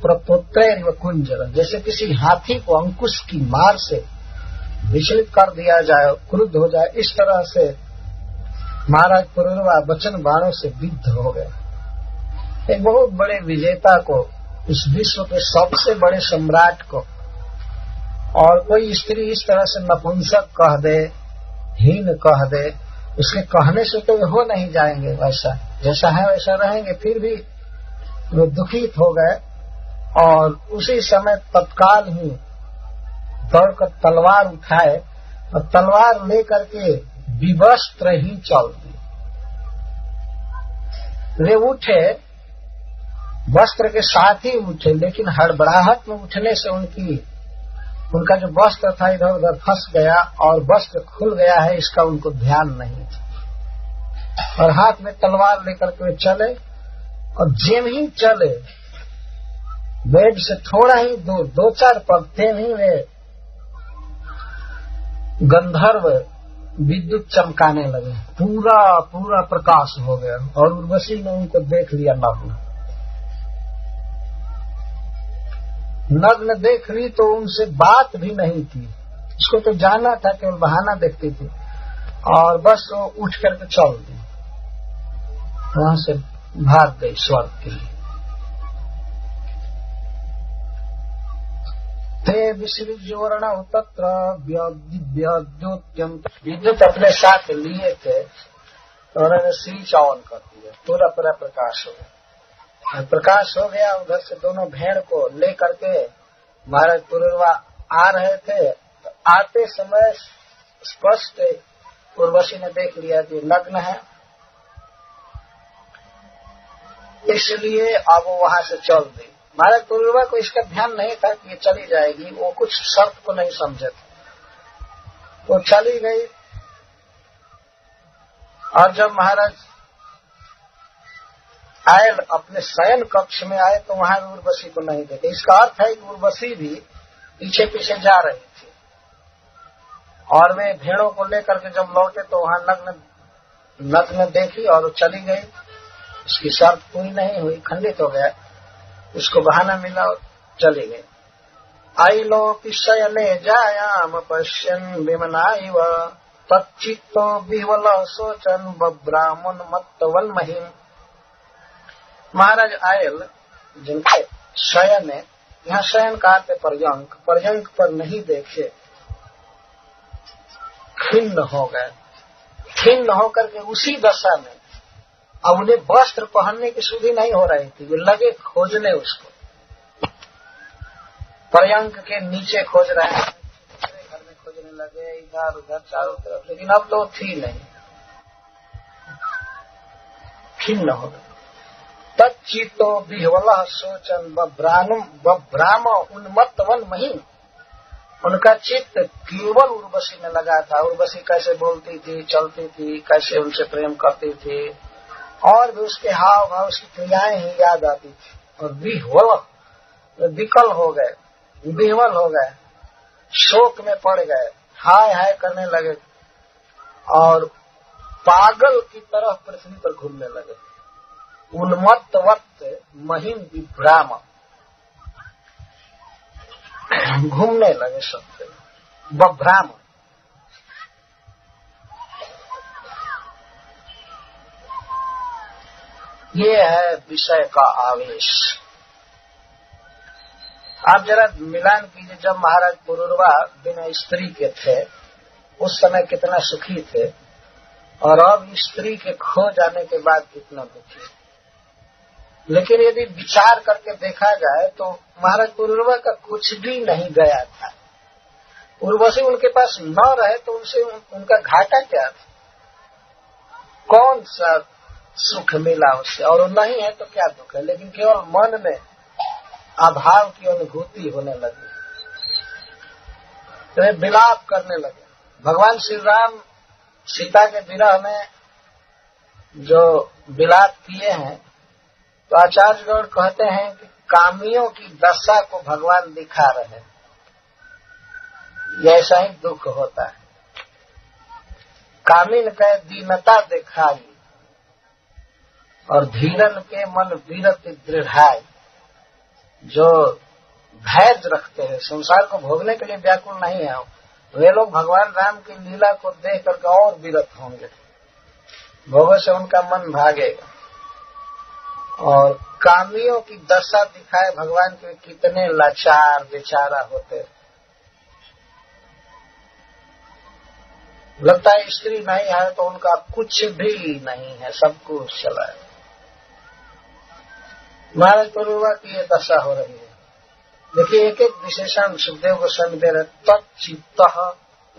प्रपोत्र कुंजर, जैसे किसी हाथी को अंकुश की मार से विचलित कर दिया जाए, क्रुद्ध हो जाए, इस तरह से महाराज पुरुरवा वचन बाणों से विद्ध हो गए। एक बहुत बड़े विजेता को, इस विश्व के सबसे बड़े सम्राट को, और कोई स्त्री इस तरह से नपुंसक कह दे, हीन कह दे, उसके कहने से तो वे हो नहीं जाएंगे, वैसा जैसा है वैसा रहेंगे। फिर भी वे दुखित हो गए और उसी समय तत्काल ही दौड़कर तलवार उठाए और तलवार लेकर के विवस्त्र ही चल दिए। वे उठे, वस्त्र के साथ ही उठे, लेकिन हड़बड़ाहट में उठने से उनका जो वस्त्र था इधर उधर फंस गया और वस्त्र खुल गया है, इसका उनको ध्यान नहीं था। और हाथ में तलवार लेकर के वे चले, और जेम ही चले, बेड से थोड़ा ही दूर, 2-4 पग थे ही वे गंधर्व विद्युत चमकाने लगे, पूरा पूरा प्रकाश हो गया, और उर्वशी ने उनको देख लिया नग्न। नग्न देख ली तो उनसे बात भी नहीं की, उसको तो जाना था, केवल बहाना देखती थी, और बस वो उठ करके चल दी, वहां से भाग गई स्वर्ग के लिए। ते विसृज्योरण तत्र विद्युत अपने साथ लिए थे, तो उन्होंने स्विच ऑन कर दिया, पूरा पूरा प्रकाश हो गया। प्रकाश हो गया, उधर से दोनों भेड़ को लेकर के महाराज पुरुरवा आ रहे थे। तो आते समय स्पष्ट उर्वशी ने देख लिया कि नग्न है, इसलिए अब वो वहां से चल दी। महाराज पुरुरवा को इसका ध्यान नहीं था कि ये चली जाएगी, वो कुछ शर्त को नहीं समझे थे, वो चली गई। और जब महाराज आए, अपने शयन कक्ष में आए, तो वहां उर्वशी को नहीं देखे। इसका अर्थ है कि उर्वशी भी पीछे पीछे जा रही थी, और वे भेड़ों को लेकर के जब लौटे तो वहां नग्न देखी और चली गई। उसकी शर्त पूरी नहीं हुई, खंडित हो गया, उसको बहाना मिला और चली गई। आई लो शयने जायाम पश्यन विमनाइव तच्चित्तो विह्वल सोचन बब्राह्मण मत्तवन महिम। महाराज आयल जिनके शयन है, यहाँ शयन का अर्थ पर्यंक, पर्यंक पर नहीं देखे, खिन्न हो गए। खिन्न होकर के उसी दशा में अब उन्हें वस्त्र पहनने की सुधि नहीं हो रही थी, वे लगे खोजने उसको, पर्यंक के नीचे खोज रहे हैं, घर में खोजने लगे, इधर उधर चारों तरफ, लेकिन अब तो थी नहीं, खिन्न हो गए। तच्चितो विह्वल सोचन बब्राम उन्मत्तवन महिम। उनका चित्त केवल उर्वशी में लगा था। उर्वशी कैसे बोलती थी, चलती थी, कैसे उनसे प्रेम करती थी, और भी उसके हाव भाव, उसकी क्रियाएं ही याद आती थी। और विकल हो गए, विह्वल हो गए, शोक में पड़ गए, हाय हाय करने लगे, और पागल की तरह पृथ्वी पर घूमने लगे। उन्मत्तवत महिम विभ्राम, घूमने लगे सबसे, बभ्राम। ये है विषय का आवेश। आप जरा मिलान कीजिए, जब महाराज पुरुरवा बिना स्त्री के थे उस समय कितना सुखी थे, और अब स्त्री के खो जाने के बाद कितना दुखी। लेकिन यदि विचार करके देखा जाए तो महाराज पुरूरवा का कुछ भी नहीं गया था। उर्वशी उनके पास न रहे तो उनसे उनका घाटा क्या था? कौन सा सुख मिला उससे? और नहीं है तो क्या दुख है? लेकिन केवल मन में अभाव की अनुभूति होने लगी, तो वे विलाप करने लगे। भगवान श्री राम सीता के विरह में जो विलाप किए हैं, तो आचार्यगण कहते हैं कि कामियों की दशा को भगवान दिखा रहे हैं। ऐसा ही दुख होता है। कामिन कह दीनता दिखाई और धीरन के मन वीरत दृढ़ाई। जो धैर्य रखते हैं, संसार को भोगने के लिए व्याकुल नहीं है, वे लोग भगवान राम की लीला को देख करके और विरत होंगे, भोगों से उनका मन भागेगा। और कामियों की दशा दिखाए भगवान के कितने लाचार बेचारा होते। लगता है स्त्री नहीं है तो उनका कुछ भी नहीं है, सब कुछ चला है। महाराज पुरूरवा की ये दशा हो रही है। देखिए, एक एक विशेषण सुखदेव गोस्वामी दे रहे। तच्चित्तः,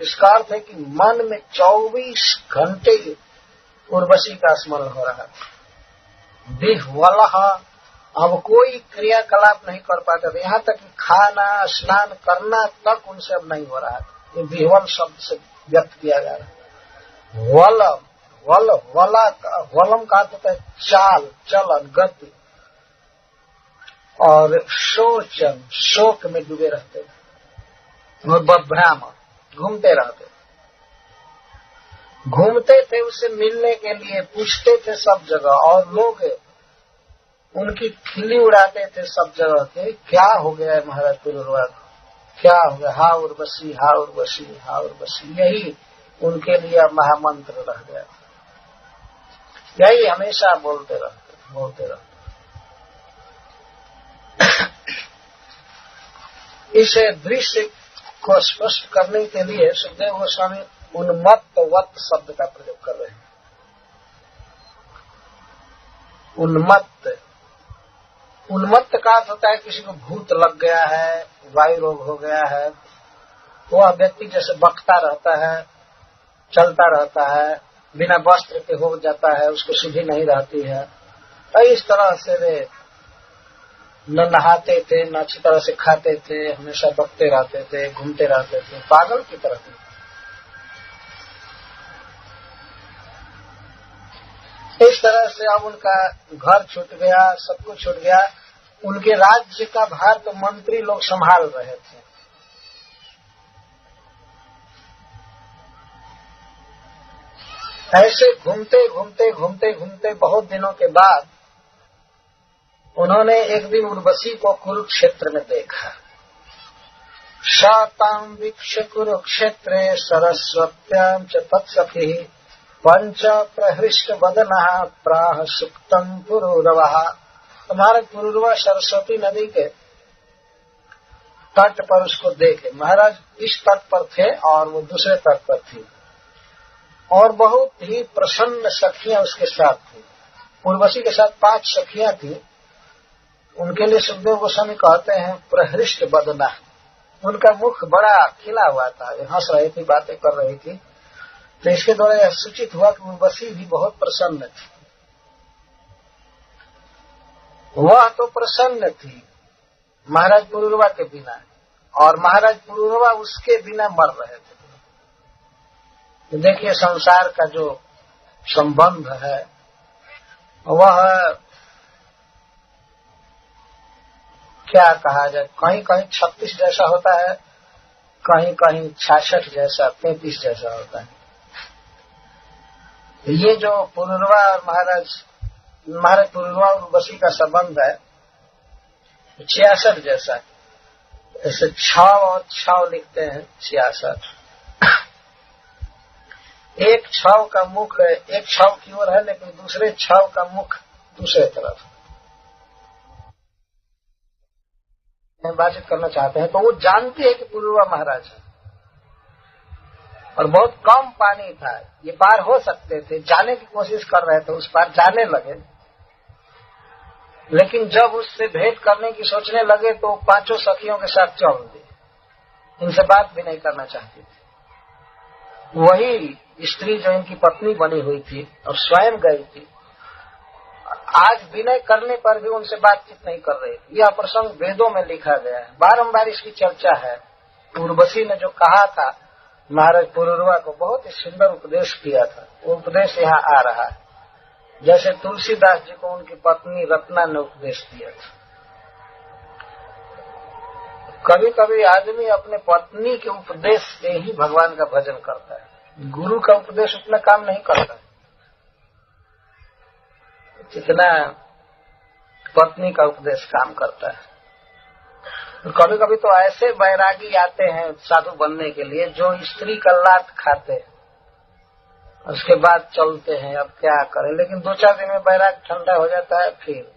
इसका अर्थ है कि मन में 24 घंटे उर्वशी का स्मरण हो रहा है। विह्वलः, अब कोई क्रियाकलाप नहीं कर पाते थे, यहाँ तक कि खाना स्नान करना तक उनसे अब नहीं हो रहा था। ये विह्वल शब्द से व्यक्त किया जा रहा है। वलम का अर्थ है चाल, चलन, गति। और शोचन, शोक में डूबे रहते और बभ्रामण, घूमते रहते। घूमते थे उससे मिलने के लिए, पूछते थे सब जगह, और लोग उनकी खिल्ली उड़ाते थे सब जगह के। क्या हो गया है महाराज पुरूरवा, क्या हो गया? हा उर्वशी, हा उर्वशी, हा उर्वशी, यही उनके लिए महामंत्र रह गया। यही हमेशा बोलते रहते। इस दृश्य को स्पष्ट करने के लिए सुखदेव गोस्वामी उन्मत्तवत शब्द का प्रयोग कर रहे हैं। उन्मत्त का अर्थ होता है किसी को भूत लग गया है, वायु रोग हो गया है, वह व्यक्ति जैसे बकता रहता है, चलता रहता है, बिना वस्त्र के हो जाता है, उसको सुधि नहीं रहती है। और इस तरह से वे न नहाते थे, न अच्छी तरह से खाते थे, हमेशा बकते रहते थे, घूमते रहते थे, पागल की तरह थे। इस तरह से अब उनका घर छूट गया, सब कुछ छूट गया। उनके राज्य का भार तो मंत्री लोग संभाल रहे थे। ऐसे घूमते बहुत दिनों के बाद उन्होंने एक दिन उर्वशी को कुरुक्षेत्र में देखा। शातां वीक्ष्य कुरुक्षेत्रे सरस्वत्यां च तत्सखी पंच प्रहृष्ट वदनः प्राह सुक्तम् पुरूरवः। महाराज पुरूरवा सरस्वती नदी के तट पर उसको देखे। महाराज इस तट पर थे और वो दूसरे तट पर थी, और बहुत ही प्रसन्न सखियां उसके साथ थी। उर्वशी के साथ 5 सखियां थी। उनके लिए सुखदेव गोस्वामी कहते हैं प्रहृष्ट वदना। उनका मुख बड़ा खिला हुआ था, हंस रही थी, बातें कर रही थी। तो इसके द्वारा यह सूचित हुआ कि उर्वशी भी बहुत प्रसन्न थी। वह तो प्रसन्न थी महाराज पुरूरवा के बिना, और महाराज पुरूरवा उसके बिना मर रहे थे। तो देखिए, संसार का जो संबंध है वह क्या कहा जाए, कहीं कहीं 36 जैसा होता है, कहीं कहीं 66 जैसा, 33 जैसा होता है। ये जो पुरूरवा और महाराज पुरूरवा और उर्वशी का संबंध है 66 जैसा। ऐसे 6 और 6 लिखते हैं, 66। एक 6 का मुख एक 6 की ओर है, लेकिन दूसरे 6 का मुख दूसरे तरफ। बातचीत करना चाहते हैं तो वो जानती है कि पुरूरवा महाराज है, और बहुत कम पानी था, ये पार हो सकते थे, जाने की कोशिश कर रहे थे, उस पार जाने लगे। लेकिन जब उससे भेंट करने की सोचने लगे तो पांचों सखियों के साथ चल दिए, इनसे बात भी नहीं करना चाहती थी। वही स्त्री जो इनकी पत्नी बनी हुई थी और स्वयं गई थी, आज विनय करने पर भी उनसे बातचीत नहीं कर रही थी। यह प्रसंग वेदों में लिखा गया है, बारंबार इसकी चर्चा है। उर्वशी ने जो कहा था महाराज पुरुरवा को, बहुत ही सुंदर उपदेश किया था, वो उपदेश यहाँ आ रहा है। जैसे तुलसीदास जी को उनकी पत्नी रत्ना ने उपदेश दिया था। कभी कभी आदमी अपने पत्नी के उपदेश से ही भगवान का भजन करता है, गुरु का उपदेश उतना काम नहीं करता है जितना पत्नी का उपदेश काम करता है। कभी कभी तो ऐसे बैरागी आते हैं साधु बनने के लिए जो स्त्री का लात खाते हैं, उसके बाद चलते हैं, अब क्या करें। लेकिन 2-4 दिन में बैराग ठंडा हो जाता है, फिर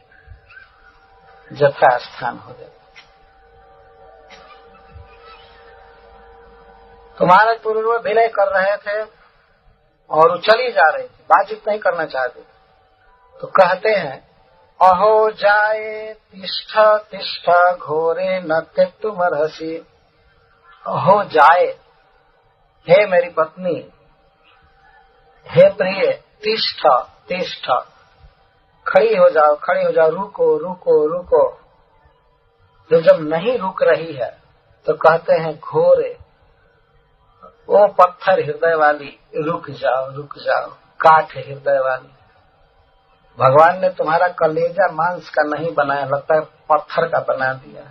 जथा स्थान हो जाता है। तो महाराज पूर्व विनय कर रहे थे और वो चली जा रही थी, बातचीत नहीं करना चाहते। तो कहते हैं, अहो जाए तिष्ठ तिष्ठ घोरे न त्यक्तुमर्हसि। अहो जाए, हे मेरी पत्नी, हे प्रिय, तिष्ठ तिष्ठ, खड़ी हो जाओ, खड़ी हो जाओ, रुको रुको रुको। तो जब नहीं रुक रही है तो कहते हैं घोरे, ओ पत्थर हृदय वाली, रुक जाओ रुक जाओ, काठ हृदय वाली। भगवान ने तुम्हारा कलेजा मांस का नहीं बनाया, लगता है पत्थर का बना दिया।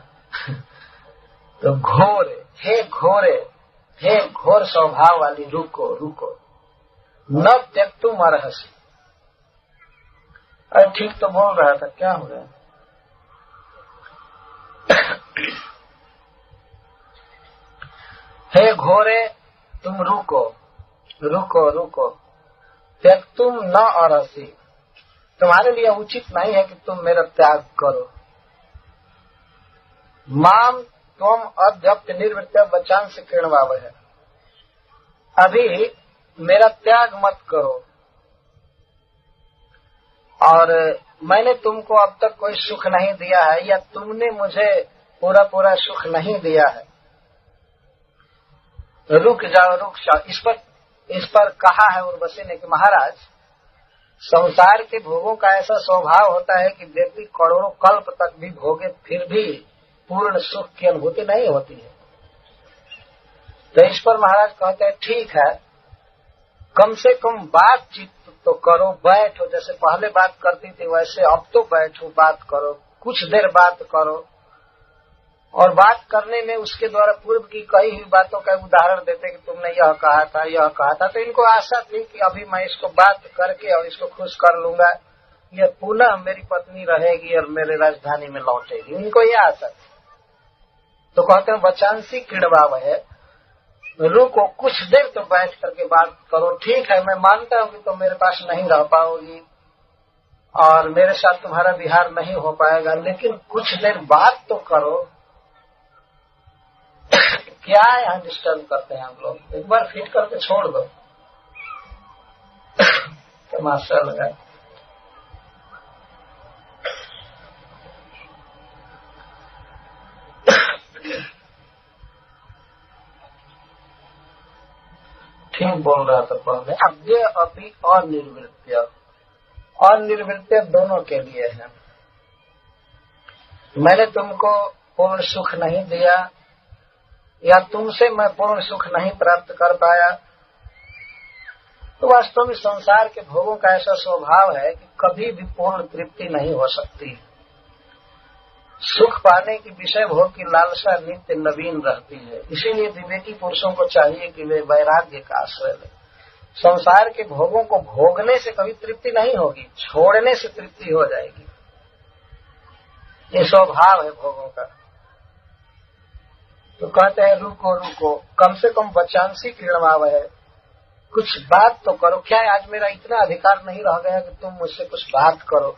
तो घोरे, हे घोरे, हे घोर स्वभाव वाली, रुको रुको। न त्यक्तुम अर्हसि। अरे ठीक तो बोल रहा था, क्या हो गया? हे घोरे, तुम रुको रुको रुको। त्यक्तुम न अर्हसि, तुम्हारे लिए उचित नहीं है कि तुम मेरा त्याग करो। माम त्वम अद्यप्त निर्वृत्य वचांसि कृण्वावह। अभी मेरा त्याग मत करो, और मैंने तुमको अब तक कोई सुख नहीं दिया है, या तुमने मुझे पूरा पूरा सुख नहीं दिया है। रुक जाओ रुक जाओ। इस पर कहा है उर्वशी ने कि महाराज, संसार के भोगों का ऐसा स्वभाव होता है कि व्यक्ति करोड़ों कल्प तक भी भोगे फिर भी पूर्ण सुख की अनुभूति नहीं होती है। तो इस पर महाराज कहते हैं, ठीक है, कम से कम बातचीत तो करो, बैठो, जैसे पहले बात करती थी वैसे अब तो बैठो, बात करो, कुछ देर बात करो। और बात करने में उसके द्वारा पूर्व की कई हुई बातों का उदाहरण देते कि तुमने यह कहा था यह कहा था। तो इनको आशा थी कि अभी मैं इसको बात करके और इसको खुश कर लूंगा, यह पुनः मेरी पत्नी रहेगी और मेरे राजधानी में लौटेगी, इनको यह आशा थी। तो कहते हैं वचांसी क्रीड़वाव है, रुको, कुछ देर तो बैठ करके बात करो। ठीक है, मैं मानता हूँ कि तुम मेरे पास नहीं रह पाओगी और मेरे साथ तुम्हारा विहार नहीं हो पाएगा, लेकिन कुछ देर बात तो करो। क्या यहाँ डिस्टर्ब करते हैं हम लोग, एक बार फिट करके छोड़ दो। तमाशा लगा। ठीक बोल रहा था पहले। अद्य अपि अनिर्वृत्य, अनिर्वृत्य दोनों के लिए है। मैंने तुमको पूर्ण सुख नहीं दिया या तुमसे मैं पूर्ण सुख नहीं प्राप्त कर पाया। तो वास्तव में संसार के भोगों का ऐसा स्वभाव है कि कभी भी पूर्ण तृप्ति नहीं हो सकती। सुख पाने की विषय भोग की लालसा नित्य नवीन रहती है। इसीलिए विवेकी पुरुषों को चाहिए कि वे वैराग्य का आश्रय लें। संसार के भोगों को भोगने से कभी तृप्ति नहीं होगी, छोड़ने से तृप्ति हो जाएगी। ये स्वभाव है भोगों का। तो कहते हैं रुको रुको, कम से कम वचांसी क्रीड़वाव है, कुछ बात तो करो। क्या है, आज मेरा इतना अधिकार नहीं रह गया कि तुम मुझसे कुछ बात करो।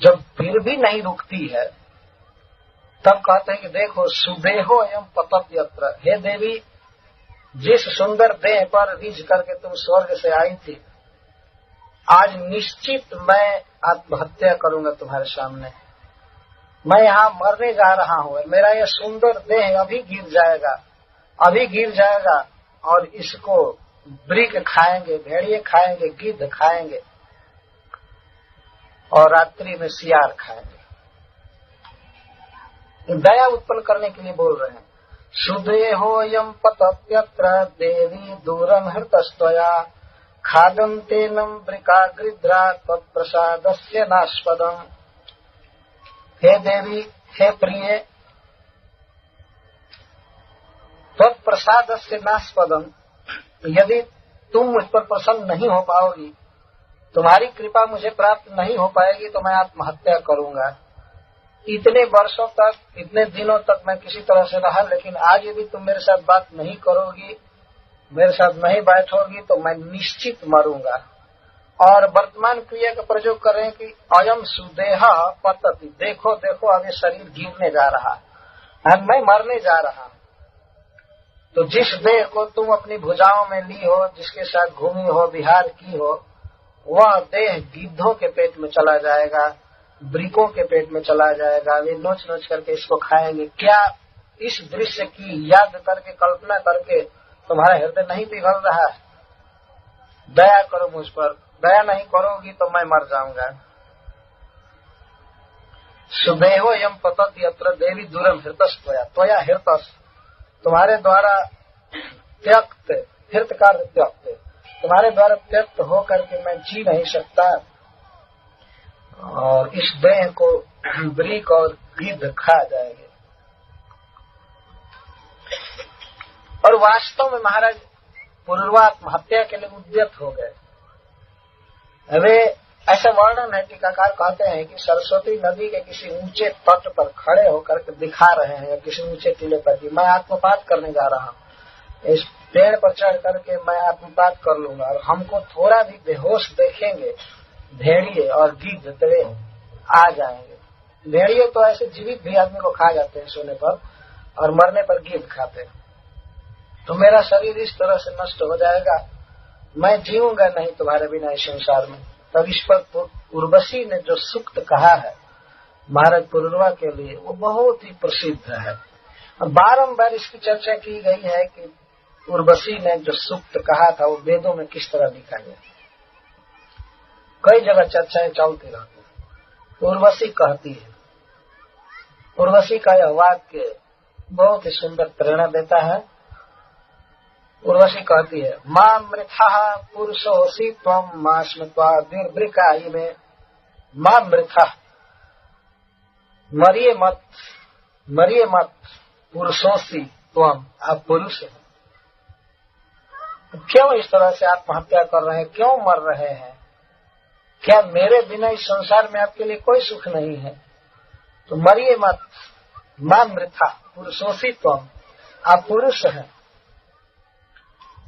जब फिर भी नहीं रुकती है तब कहते हैं कि देखो, सुदेहो एवं पतत यत्र, हे देवी जिस सुंदर देह पर रिझ करके तुम स्वर्ग से आई थी, आज निश्चित मैं आत्महत्या करूंगा तुम्हारे सामने। मैं यहाँ मरने जा रहा हूँ, मेरा यह सुंदर देह अभी गिर जाएगा और इसको वृक खाएंगे, भेड़िए खाएंगे, गिद्ध खाएंगे और रात्रि में सियार खाएंगे। दया उत्पन्न करने के लिए बोल रहे हैं। सुदेहोयं पतत्यत्र देवी दूरं हृतस्त्वया खादन्तेनं वृकागृध्रा त्वत्प्रसादस्य नास्पदम्। हे देवी, हे प्रिय, त्वत्प्रसादस्य नास्पदम्, यदि तुम मुझ पर प्रसन्न नहीं हो पाओगी, तुम्हारी कृपा मुझे प्राप्त नहीं हो पाएगी, तो मैं आत्महत्या करूंगा। इतने वर्षों तक, इतने दिनों तक मैं किसी तरह से रहा, लेकिन आज यदि तुम मेरे साथ बात नहीं करोगी, मेरे साथ नहीं बैठोगी, तो मैं निश्चित मरूंगा। और वर्तमान क्रिया का प्रयोग करें कि अयम सुदेह पतति, देखो देखो अब ये शरीर गिरने जा रहा है, मैं मरने जा रहा हूं। तो जिस देह को तुम अपनी भुजाओं में ली हो, जिसके साथ घूमी हो, विहार की हो, वह देह गिद्धों के पेट में चला जाएगा, वृकों के पेट में चला जाएगा। वे नोच नोच करके इसको खाएंगे। क्या इस दृश्य की याद करके, कल्पना करके तुम्हारा हृदय नहीं पिघल रहा है? दया करो मुझ पर, दया नहीं करोगी तो मैं मर जाऊंगा। सुदेहो यम पतति अत्र देवी दूरम हृतस्त्वया, त्वया हृतस, तुम्हारे द्वारा त्यक्त, हृतकार त्यक्त, तुम्हारे द्वारा त्यक्त हो करके मैं जी नहीं सकता, और इस देह को वृक और गिद्ध खा जाएंगे। और वास्तव में महाराज पूर्वा आत्महत्या के लिए उद्यत हो गए। वे ऐसा वर्णन है, टीकाकार कहते हैं कि सरस्वती नदी के किसी ऊंचे तट पर खड़े होकर के दिखा रहे हैं, या किसी ऊंचे टीले पर, कि मैं आत्मपात करने जा रहा हूँ, इस पेड़ पर चढ़ करके मैं आत्मपात कर लूंगा, और हमको थोड़ा भी बेहोश देखेंगे भेड़िए और गिद्ध तेरे आ जाएंगे। भेड़िए तो ऐसे जीवित भी आदमी को खा जाते हैं सोने पर, और मरने पर गिद्ध खाते हैं। तो मेरा शरीर इस तरह से नष्ट हो जाएगा, मैं जीऊंगा नहीं तुम्हारे बिना इस संसार में। तब इस पर उर्वशी ने जो सूक्त कहा है महाराज पूर्वा के लिए, वो बहुत ही प्रसिद्ध है। बारंबार इसकी चर्चा की गई है कि उर्वशी ने जो सूक्त कहा था वो वेदों में किस तरह लिखा गया। कई जगह चर्चाएं चलती रहती है। उर्वशी कहती है, उर्वशी का यह वाक्य बहुत ही सुंदर प्रेरणा देता है। उर्वशी कहती है, मां मृथा पुरुषोसी त्वं मां स्मृत्वा दीर्घ्रिकायि में, मां मृथा, मरिए मत पुरुषोसी त्वं, आप पुरुष हैं। क्यों इस तरह से आत्महत्या कर रहे हैं, क्यों मर रहे हैं? क्या मेरे बिना इस संसार में आपके लिए कोई सुख नहीं है? तो मरिए मत, मां मृथा पुरुषोसी त्वं, आप पुरुष हैं।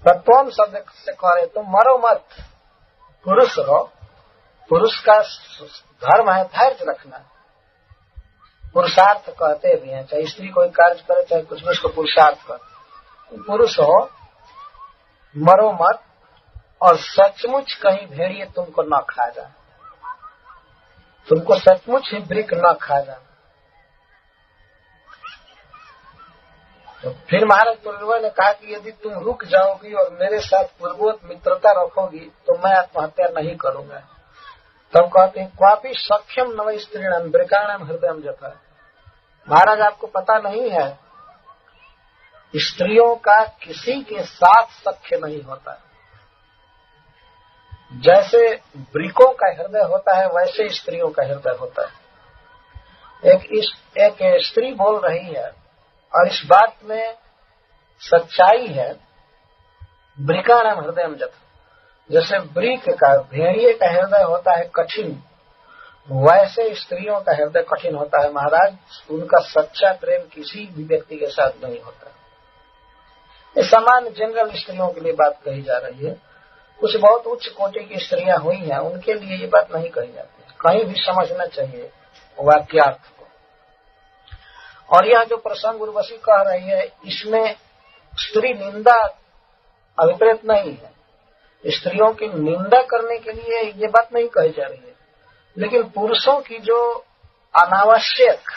तत्वम शब्द से कह रहे तुम मरो मत, पुरुष हो। पुरुष का धर्म है धैर्य रखना, पुरुषार्थ कहते भी हैं। चाहे स्त्री कोई कार्य करे, चाहे कुछ भी, उसको पुरुषार्थ कर। पुरुष हो, मरो मत, और सचमुच कहीं भेड़िए तुमको न खा जाए, तुमको सचमुच ही वृक न खा जाए। तो फिर महाराज पूर्वा ने कहा कि यदि तुम रुक जाओगी और मेरे साथ पूर्वोत मित्रता रखोगी, तो मैं आत्महत्या नहीं करूंगा। तब कहते हैं, क्वापि सख्यम नव स्त्रीणाम वृकाणाम हृदयम जथा। महाराज आपको पता नहीं है, स्त्रियों का किसी के साथ सख्य नहीं होता। जैसे वृकों का हृदय होता है, वैसे स्त्रियों का हृदय होता है। एक स्त्री बोल रही है, और इस बात में सच्चाई है। वृकाणाम हृदयम जथा, जैसे वृक का, भेड़िए का हृदय होता है कठिन, वैसे स्त्रियों का हृदय कठिन होता है महाराज। उनका सच्चा प्रेम किसी भी व्यक्ति के साथ नहीं होता। ये सामान्य जनरल स्त्रियों के लिए बात कही जा रही है। कुछ बहुत उच्च कोटि की स्त्रियां हुई हैं, उनके लिए ये बात नहीं कही जाती। कहीं भी समझना चाहिए वाक्यार्थ को। और यह जो प्रसंग उर्वशी कह रही है, इसमें स्त्री निंदा अभिप्रेत नहीं है। स्त्रियों की निंदा करने के लिए ये बात नहीं कही जा रही है, लेकिन पुरुषों की जो अनावश्यक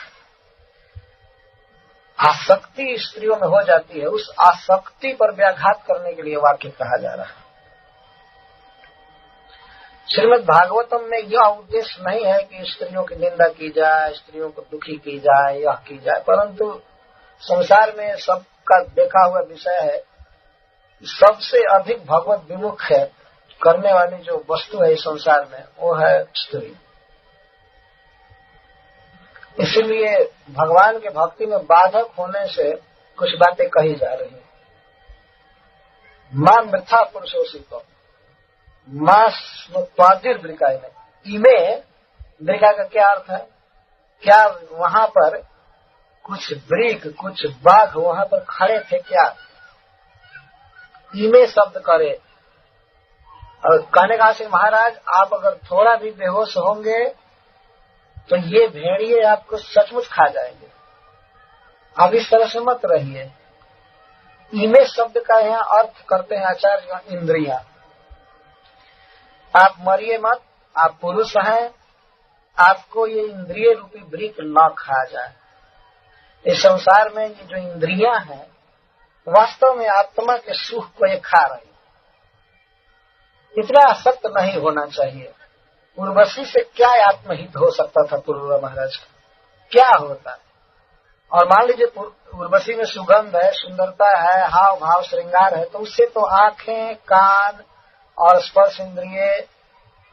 आसक्ति स्त्रियों में हो जाती है, उस आसक्ति पर व्याघात करने के लिए वाक्य कहा जा रहा है। श्रीमद् भागवतम में यह उद्देश्य नहीं है कि स्त्रियों की निंदा की जाए, स्त्रियों को दुखी की जाए, यह की जाए, परंतु संसार में सबका देखा हुआ विषय है, सबसे अधिक भगवत विमुख है करने वाली जो वस्तु है इस संसार में, वो है स्त्री। इसलिए भगवान के भक्ति में बाधक होने से कुछ बातें कही जा रही हैं। मां वृथा पुरुषोषित मां स्वादिर वृकाई में, इमे वृका का क्या अर्थ है? क्या वहां पर कुछ वृक, कुछ बाघ वहां पर खड़े थे क्या? इमे शब्द करे और कहने का से महाराज आप अगर थोड़ा भी बेहोश होंगे तो ये भेड़िए आपको सचमुच खा जाएंगे, आप इस तरह से मत रहिए। इमे शब्द का यहाँ अर्थ करते हैं आचार्य इंद्रियां। आप मरिए मत, आप पुरुष हैं, आपको ये इंद्रिय रूपी वृक न खा जाए। इस संसार में ये जो इंद्रियां हैं वास्तव में आत्मा के सुख को ये खा रही, इतना आसक्त नहीं होना चाहिए। उर्वशी से क्या आत्महित हो सकता था पूर्व महाराज का? क्या होता? और मान लीजिए उर्वशी में सुगंध है, सुंदरता है, हाव भाव श्रृंगार है, तो उससे तो आंखें, कान और स्पर्श इंद्रिय,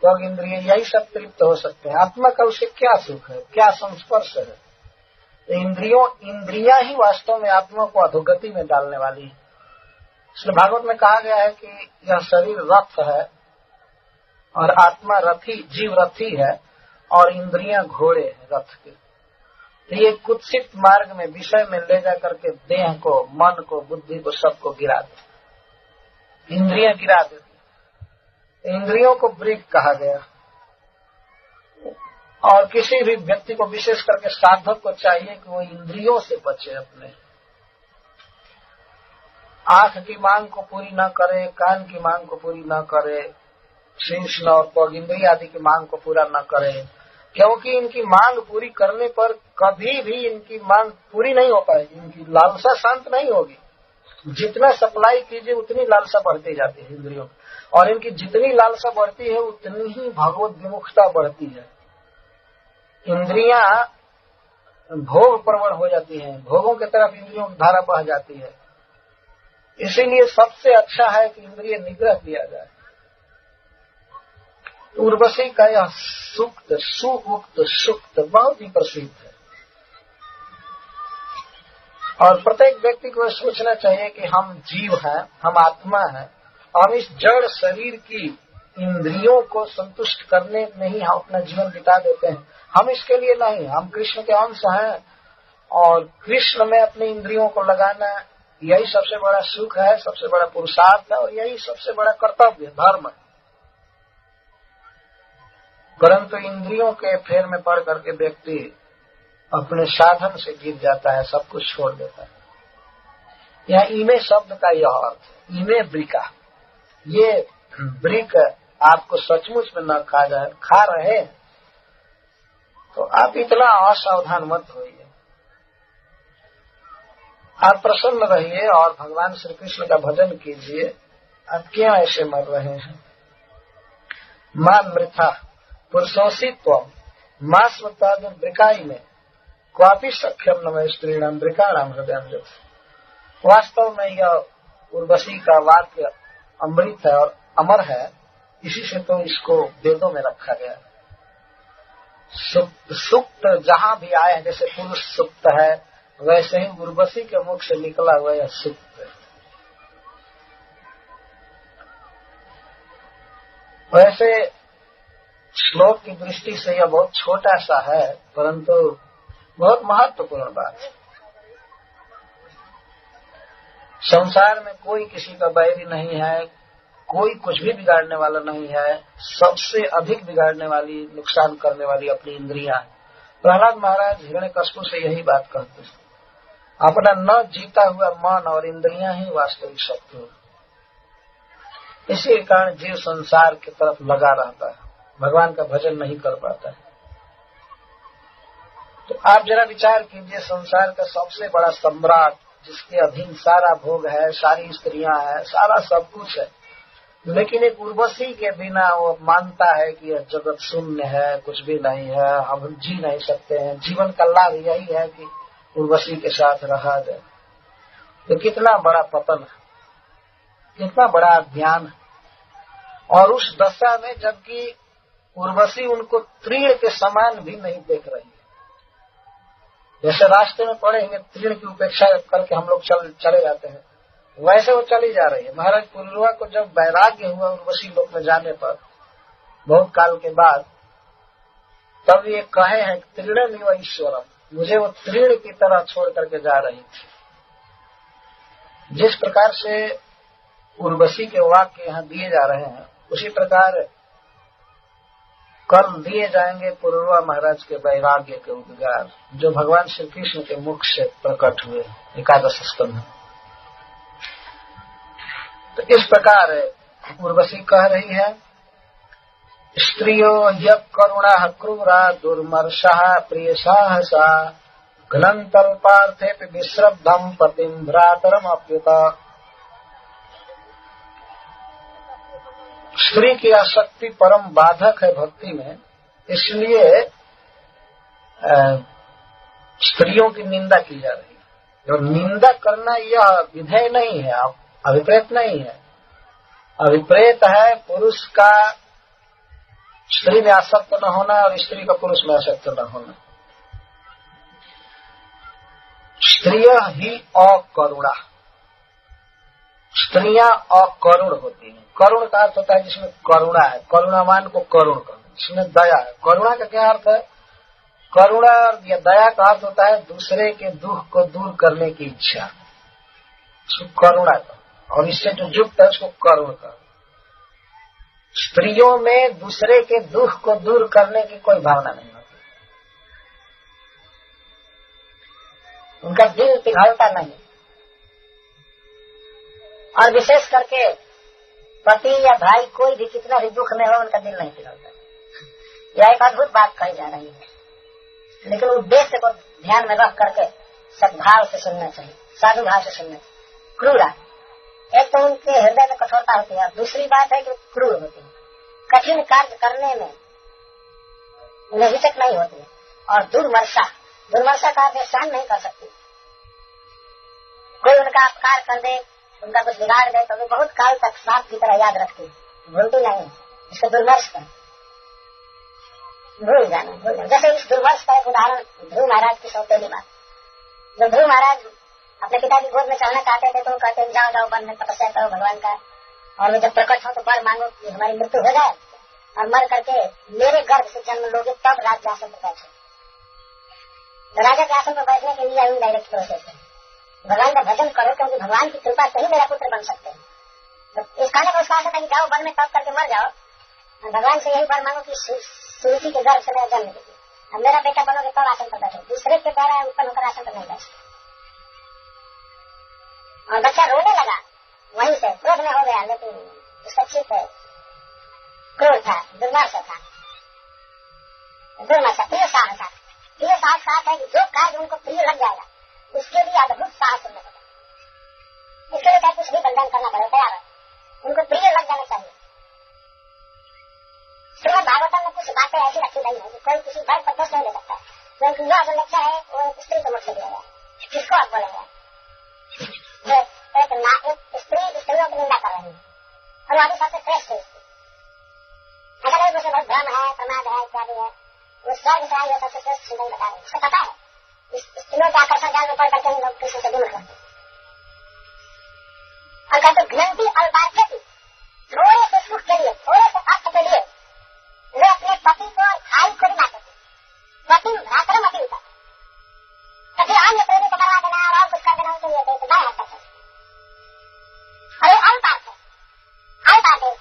त्वग इंद्रिय, यही सब तृप्त हो सकते हैं। आत्मा का उससे क्या सुख है, क्या संस्पर्श है? इंद्रियां ही वास्तव में आत्मा को अधोगति में डालने वाली है। इसलिए भागवत में कहा गया है कि यह शरीर रथ है और आत्मा रथी, जीव रथी है और इंद्रियां घोड़े हैं रथ के। तो ये कुत्सित मार्ग में विषय में ले जा करके देह को, मन को, बुद्धि को, सबको गिरा देती, इंद्रियां गिरा देती। इंद्रियों को वृक कहा गया। और किसी भी व्यक्ति को, विशेष करके साधक को चाहिए कि वो इंद्रियों से बचे, अपने आंख की मांग को पूरी न करे, कान की मांग को पूरी न करे, शीर्ष और पग इंद्रिय आदि की मांग को पूरा न करे, क्योंकि इनकी मांग पूरी करने पर कभी भी इनकी मांग पूरी नहीं हो पाएगी, इनकी लालसा शांत नहीं होगी। जितना सप्लाई कीजिए उतनी लालसा बढ़ती जाती है इंद्रियों, और इनकी जितनी लालसा बढ़ती है उतनी ही भगवत विमुखता बढ़ती है। इंद्रियां भोग प्रवण हो जाती हैं, भोगों की तरफ इंद्रियों की धारा बह जाती है। इसीलिए सबसे अच्छा है कि इंद्रिय निग्रह किया जाए। उर्वशी का यह सूक्त, सुउक्त सूक्त बहुत ही प्रसिद्ध है, और प्रत्येक व्यक्ति को सोचना चाहिए कि हम जीव हैं, हम आत्मा हैं, और इस जड़ शरीर की इंद्रियों को संतुष्ट करने में ही हम अपना जीवन बिता देते हैं। हम इसके लिए नहीं, हम कृष्ण के अंश हैं, और कृष्ण में अपनी इंद्रियों को लगाना यही सबसे बड़ा सुख है, सबसे बड़ा पुरुषार्थ है, और यही सबसे बड़ा कर्तव्य, धर्म है। परंतु इंद्रियों के फेर में पड़ करके व्यक्ति अपने साधन से गिर जाता है, सब कुछ छोड़ देता है। यहाँ इमे शब्द का यह अर्थ है, इमे वृका, ये वृक आपको सचमुच में न खा जाए, खा रहे तो आप इतना असावधान मत होइए। आप प्रसन्न रहिए और भगवान श्री कृष्ण का भजन कीजिए। आप क्यों ऐसे मर रहे हैं? मां मृथा पुरुषोषित्व मां स्वताद वृकाई में क्वापि सख्यम नमः स्त्रीणाम वृकाणाम हृदय। वास्तव में यह उर्वशी का वाक्य अमृत है और अमर है, इसी से तो इसको वेदों में रखा गया है। सुक्त जहां भी आए हैं, जैसे पुरुष सुक्त है, वैसे ही उर्वशी के मुख से निकला हुआ यह सुक्त है। वैसे श्लोक की दृष्टि से यह बहुत छोटा सा है, परंतु बहुत महत्वपूर्ण बात है। संसार में कोई किसी का बैरी नहीं है, कोई कुछ भी बिगाड़ने वाला नहीं है। सबसे अधिक बिगाड़ने वाली, नुकसान करने वाली अपनी इंद्रियां हैं। प्रहलाद महाराज हिरण्यकश्यप से यही बात कहते हैं, अपना न जीता हुआ मन और इंद्रियां ही वास्तविक शत्रु। इसी कारण जीव संसार की तरफ लगा रहता है, भगवान का भजन नहीं कर पाता है। तो आप जरा विचार कीजिए, संसार का सबसे बड़ा सम्राट, जिसके अधीन सारा भोग है, सारी स्त्रियां हैं, सारा सब कुछ है, लेकिन एक उर्वशी के बिना वो मानता है कि यह जगत शून्य है, कुछ भी नहीं है, हम जी नहीं सकते हैं, जीवन का लाभ यही है कि उर्वशी के साथ रहा जाए। तो कितना बड़ा पतन है, कितना बड़ा अज्ञान है। और उस दशा में जबकि उर्वशी उनको तृण के समान भी नहीं देख रही है। जैसे रास्ते में पड़ेंगे, तृण की उपेक्षा करके हम लोग चले जाते हैं, वैसे वो चली जा रही है। महाराज पुरुरवा को जब वैराग्य हुआ उर्वशी लोक में जाने पर बहुत काल के बाद, तब ये कहे हैं तृणमिव ईश्वरम, मुझे वो तृण की तरह छोड़ करके जा रही थी। जिस प्रकार से उर्वशी के वाक्य यहाँ दिए जा रहे हैं, उसी प्रकार कल दिए जाएंगे पुरुरवा महाराज के वैराग्य के उद्गार, जो भगवान श्री कृष्ण के मुख से प्रकट हुए 11 स्कंध में। तो इस प्रकार उर्वशी कह रही है, स्त्रियो यः करुणा क्रूरा दुर्मर्षा प्रिय साहसा घ्नन्तल्पार्थेऽपि विश्रब्धं पतिं भ्रातरमप्युत। स्त्री की आसक्ति परम बाधक है भक्ति में, इसलिए स्त्रियों की निंदा की जा रही है। और निंदा करना यह विधेय नहीं है, अभिप्रेत नहीं है। अभिप्रेत है पुरुष का स्त्री में आसक्त न होना और स्त्री का पुरुष में आसक्त न होना। स्त्रियः ही अकरुणा, स्त्रियां अकरुण होती हैं। करुण का अर्थ होता है जिसमें करुणा है, करुणावान को करुण करना, जिसमें दया है। करुणा का क्या अर्थ है? करुणा या दया का अर्थ होता है दूसरे के दुख को दूर करने की इच्छा, उसको करुणा कर, और इससे जो युक्त है उसको करुण कर। स्त्रियों में दूसरे के दुख को दूर करने की कोई भावना नहीं होती, उनका दिल पिघलता नहीं। और विशेष करके पति या भाई कोई भी कितना भी दुख में हो, उनका दिल नहीं पिघलता। यह एक अद्भुत बात कही जा रही है, लेकिन उद्देश्य को ध्यान में रख करके सद्भाव से सुनना चाहिए, साधु भाव से सुनना चाहिए। क्रूरा, एक तो उनके हृदय में कठोरता होती है, दूसरी बात है कि क्रूर होती है, कठिन कार्य करने में उन्हें हिचक नहीं होती है। और दुर्मर्षा, दुर्मर्षा का अर्थ सहन नहीं कर सकती। कोई उनका अपकार कर दे, उनका कुछ बिगाड़ दे, तो वे बहुत काल तक सांप की तरह याद रखती, भूलती नहीं। इसको दुर्मर्ष का भूल जाना। जैसे इस दुर्मर्ष का एक उदाहरण ध्रुव महाराज की सौतेली बात। जब ध्रुव महाराज अपने पिता की गोद में चढ़ना चाहते थे तो कहते जाओ जाओ वन में तपस्या करो भगवान का, और वे जब प्रकट हो तो वर मांगो कि हमारी मृत्यु हो जाए और मर करके मेरे गर्भ से जन्म लोगे, तब राज्य आसन पर बैठो। तो राजा के आसन पर बैठने के लिए इनडायरेक्ट प्रोसेस है, भगवान का भजन करो, क्योंकि भगवान की कृपा से ही मेरा पुत्र बन सकते हैं। तो इस कहने का उसका था कि जाओ वन में तप करके मर जाओ, और भगवान से यही वर मांगो कि सूर्य के गर्भ से मेरा जन्म दीजिए, अब मेरा बेटा बनोगे तब आसन पर बैठो, दूसरे के द्वारा उत्पन्न होकर आसन पर नहीं बैठ सकते। और बच्चा रोने लगा, वहीं से क्रोध में हो गया, लेकिन उसका चित्त क्रोध था, दुर्मर्ष था। दुर्मर्ष प्रिय साहस, प्रिय साहस है कि जो कार्य उनको प्रिय लग जाएगा उसके लिए अद्भुत साहस उन्हें होगा। इसके लिए कुछ भी बलिदान करना पड़ेगा, तैयार है, उनको प्रिय लग जाना चाहिए। श्रीमद् भागवतम में कुछ बातें ऐसी रखी गई है कि कोई किसी वर्ग पर दोष नहीं ले सकता, क्योंकि यह जो लेक्चर है वो स्त्री को मुझ से दिया गया। किसको आप बोलेंगे? एक स्त्री स्त्रियों की निंदा कर रही है, और वो अभी सबसे श्रेष्ठ है। अगर नहीं मुझे बहुत भ्रम है, प्रमाद है, इत्यादि है, वो स्वर्ग से आई है सबसे श्रेष्ठ सुंदर बता रही है। उसको पता है इस स्त्रियों के आकर्षण जाल में पड़ करके हम लोग कृष्ण से दूर करते हैं। और कहते घ्नन्ति अल्पार्थ्य की, थोड़े से सुख के लिए, थोड़े से अर्थ के लिए वे अपने पति को और भाई को भी ना करते, पति भ्रातरम अपनी होता, कभी अन्य प्रेमी को करवा देना और कुछ कर देना उनके लिए तो दाएं हाथ करते। और ये अल्पार्थ है, अल्पार्थ है,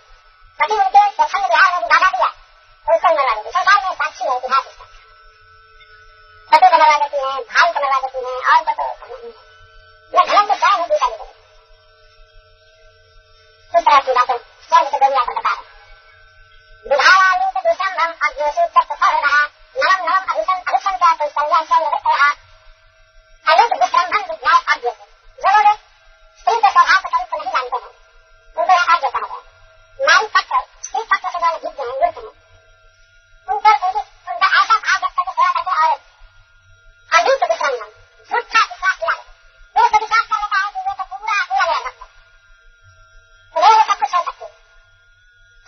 पति उनके संग विहार में बाधा दिया तो उसको मरवा देती। संसार में साक्षी है इतिहास इसका, पति को मरवा देती है, भाई को मरवा देती है, और को तो यह घलन तो स्वयं ही दूसरा नहीं। इस तरह की बातें स्वर्ण से गोलियां पर बता विधायाली से विषम अज्ञोषे तत्व फल रहा नरम नरम अभिषण क्या कोई संज्ञा शैल रहा अलित विश्रम्भन विज्ञान आज्ञ जो लोग स्त्री के स्वभाव को तरीके नहीं जानते हैं उनको यह आज्ञ कहा गया। नारी पक्ष स्त्री पक्ष से जो विज्ञ हैं युक्त हैं उनका ऐसा भाव व्यक्त करके सेवा करते और अधिक विश्रम्भन झूठा विश्वास किया वो तो विश्वास कर लेता है कि ये तो पूरा पूरा ले सकता है वो सब कुछ कर सकते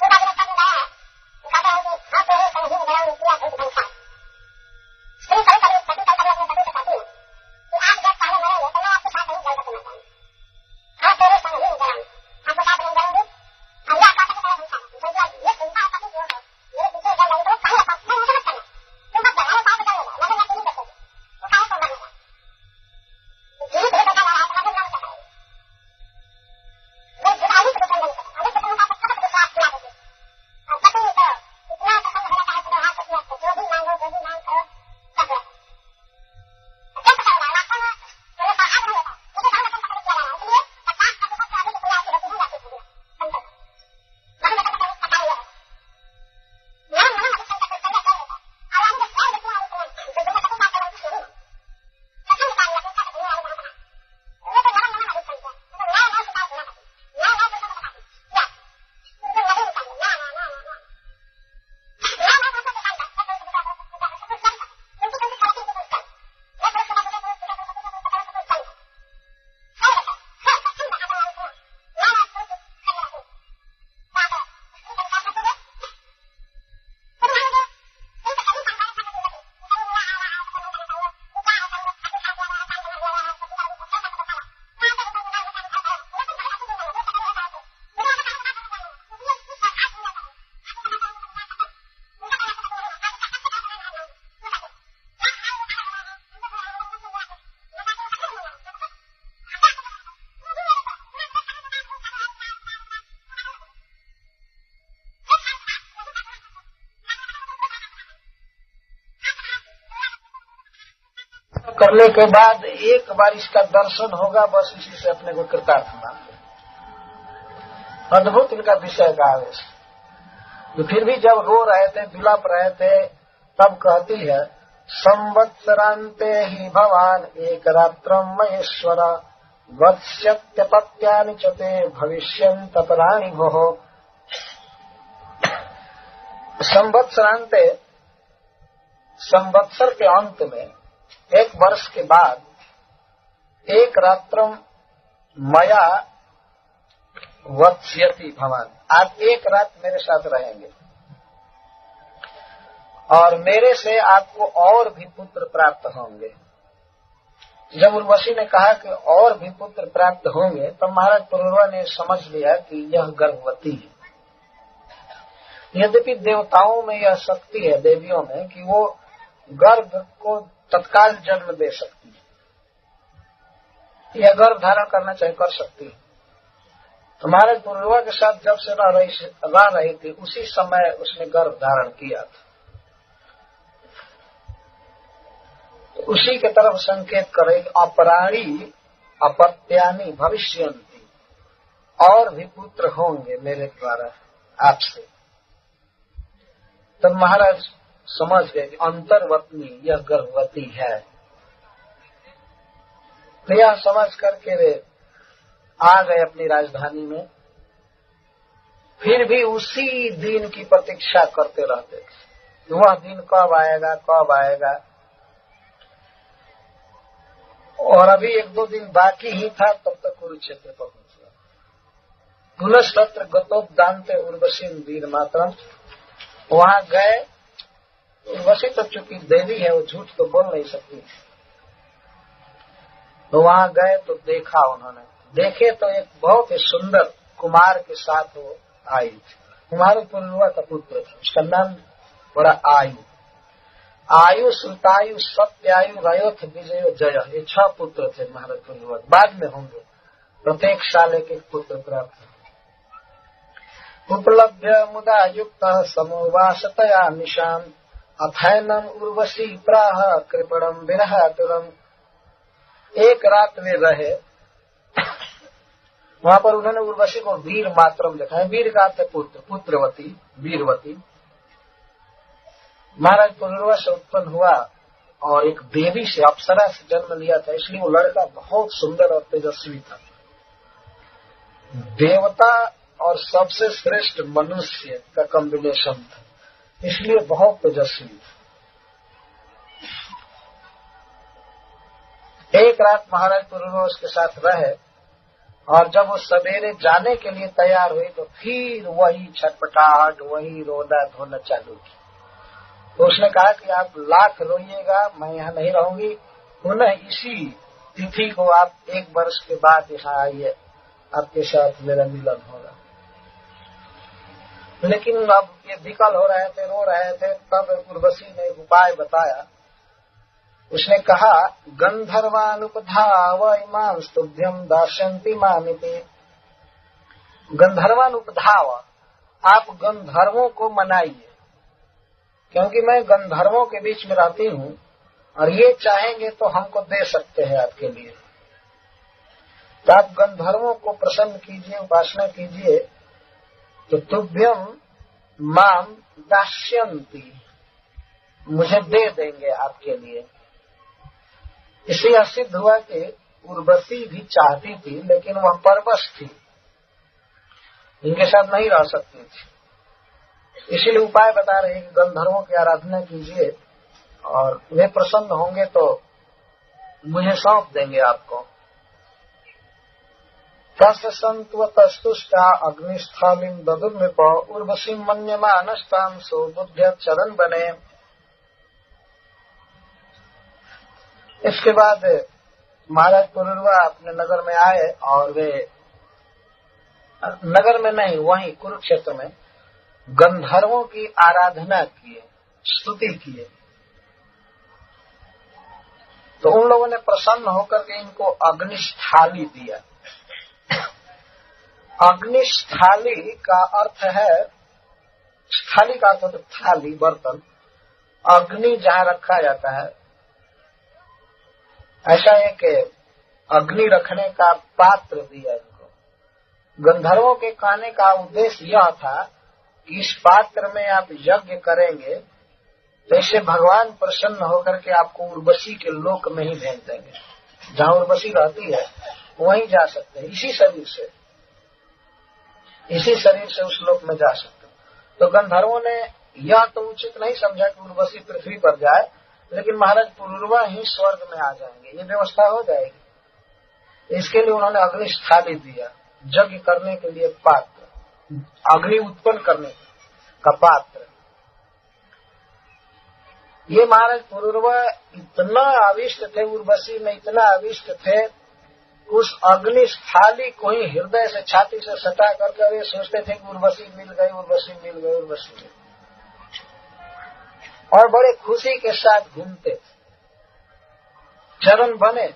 छोटा विरक्ता में लाया है कहता है कि हाँ तो संगीत मेरा किया धूप धंसा स्त्री कभी कभी अपने पति से कहती है कि आप जब पहले मरेंगे तो मैं आपके साथ नहीं गलत करना चाहूंगी हाँ तेरे संग नहीं करूंगी आपके साथ नहीं करूंगी हम यह कहते हैं समझा ये चिंता है पति जो है मेरे पीछे जल रही तो पहले पास मैं मुझे मत करना तुम मत जाना पास कर लेगा लगेगा कि नहीं कर सकते वो कहा तो मरने का जीवित भी बचा रहा है तो मरने का वो जुदाई को बचा नहीं सकता अभी तो उनका सख्त विश्वास किया देती और पति तो इतना पसंद हो जाता है कि हाथ पति जो भी मांगो सब ले करने के बाद एक बार इसका दर्शन होगा बस इसी से अपने को कृतार्थ मानते। अद्भुत इनका विषय का आवेश। तो फिर भी जब रो रहे थे विलाप रहे थे तब कहती है संवत्सरांते ही भवान एक रात्रम महेश्वर वत्स्यत्यपत्यानि च ते भविष्यन्त पराणि भोः। संवत्सरांते संवत्सर के अंत में एक वर्ष के बाद एक रात्रम मया वत्स्यति भवान, आप एक रात मेरे साथ रहेंगे और मेरे से आपको और भी पुत्र प्राप्त होंगे। जब उर्वशी ने कहा कि और भी पुत्र प्राप्त होंगे तब महाराज पुरुरवा ने समझ लिया कि यह गर्भवती है। यद्यपि देवताओं में यह शक्ति है, देवियों में, कि वो गर्भ को तत्काल जन्म दे सकती है, यह गर्भ धारण करना चाहे कर सकती है। तो महाराज पुरुरवा के साथ जब से रह रही थी उसी समय उसने गर्भ धारण किया था। तो उसी के तरफ संकेत करे अपराणी अपत्यानि भविष्यन्ति, और भी पुत्र होंगे मेरे द्वारा आपसे। तब महाराज समझ गए कि अंतर्वतनी यह गर्भवती है। तो यह समझ करके वे आ गए अपनी राजधानी में। फिर भी उसी दिन की प्रतीक्षा करते रहते थे, वह दिन कब आएगा कब आएगा। और अभी एक दो दिन बाकी ही था तब तक कुरुक्षेत्र पहुंच गया। पुनस्तत्र गतोपदान्ते उर्वशी वीर मातरम, वहां गए। उर्वशी तो चूंकि देवी है वो झूठ तो बोल नहीं सकती, तो वहां गए तो देखा उन्होंने। देखे तो एक बहुत ही सुंदर कुमार के साथ वो आई थी। कुमार पुरुरवा का पुत्र था, उसका नाम बड़ा आयु। आयु श्रुतायु सत्यायु रयोथ विजयो जय, ये 6 पुत्र थे महाराज पुरुरवा। बाद में होंगे, प्रत्येक साल एक एक पुत्र प्राप्त। उपलभ्य मुदा युक्त समोवासतया निशाम अथैनम उर्वशी प्राह कृपणम विरहातुरम। एक रात में रहे वहां पर उन्होंने उर्वशी को वीर मात्रम देखा है। वीर का अर्थ पुत्र, पुत्रवती, वीरवती। महाराज पुरुरवा से उत्पन्न हुआ और एक देवी से, अप्सरा से जन्म लिया था, इसलिए वो लड़का बहुत सुंदर और तेजस्वी था। देवता और सबसे श्रेष्ठ मनुष्य का कॉम्बिनेशन था, इसलिए बहुत तेजस्वी था। एक रात महाराज पुरुरवा उसके साथ रहे और जब वो सवेरे जाने के लिए तैयार हुई तो फिर वही छटपटाहट, वही रोना धोना चालू की। तो उसने कहा कि आप लाख रोइएगा, मैं यहाँ नहीं रहूंगी, पुनः इसी तिथि को आप 1 वर्ष के बाद यहाँ आइए, आपके साथ मेरा मिलन होगा। लेकिन अब ये विकल हो रहे थे, रो रहे थे। तब उर्वशी ने एक उपाय बताया। उसने कहा, गंधर्वानुपधाव इमां स्तुभ्यम दास्यन्ति मामिते। गंधर्वानुपधाव, आप गंधर्वों को मनाइए, क्योंकि मैं गंधर्वों के बीच में रहती हूँ और ये चाहेंगे तो हमको दे सकते हैं आपके लिए। तो आप गंधर्वों को प्रसन्न कीजिए, उपासना कीजिए, तो तुभ्यम माम दास्यन्ति, मुझे दे देंगे आपके लिए। इससे यह सिद्ध हुआ कि उर्वशी भी चाहती थी, लेकिन वह परवश थी, इनके साथ नहीं रह सकती थी। इसीलिए उपाय बता रहे हैं कि गंधर्वों की आराधना कीजिए और वे प्रसन्न होंगे तो मुझे सौंप देंगे आपको। तस्य संत्वतस्तुष्टा अग्निस्थालिम ददुर्निप उर्वशी मन्यमानस्तां सो बुद्ध्या चरण बने। इसके बाद महाराज पुरुरवा अपने नगर में आए और वे नगर में नहीं, वहीं कुरुक्षेत्र में गंधर्वों की आराधना किए, स्तुति किए। तो उन लोगों ने प्रसन्न होकर के इनको अग्निस्थाली दिया। अग्निस्थाली का अर्थ है, स्थाली का अर्थ है थाली, बर्तन। अग्नि जहाँ रखा जाता है, ऐसा एक अग्नि रखने का पात्र दिया इनको। गंधर्वों के कहने का उद्देश्य यह था कि इस पात्र में आप यज्ञ करेंगे तो इससे भगवान प्रसन्न होकर के आपको उर्वशी के लोक में ही भेज देंगे। जहाँ उर्वशी रहती है वहीं जा सकते हैं, इसी शरीर से उस लोक में जा सकते हैं। तो गंधर्वों ने यह तो उचित नहीं समझा कि उर्वशी पृथ्वी पर जाए, लेकिन महाराज पुरुरवा ही स्वर्ग में आ जाएंगे, ये व्यवस्था हो जाएगी। इसके लिए उन्होंने अग्निस्थाली दिया, यज्ञ करने के लिए पात्र, अग्नि उत्पन्न करने का पात्र। ये महाराज पुरुरवा इतना आविष्ट थे, उर्वशी में इतना आविष्ट थे, उस अग्निस्थाली को ही हृदय से, छाती से सटा करके वे सोचते थे कि उर्वशी मिल गई, उर्वशी मिल गई, उर्वशी मिल गई, और बड़े खुशी के साथ घूमते थे। चरण बने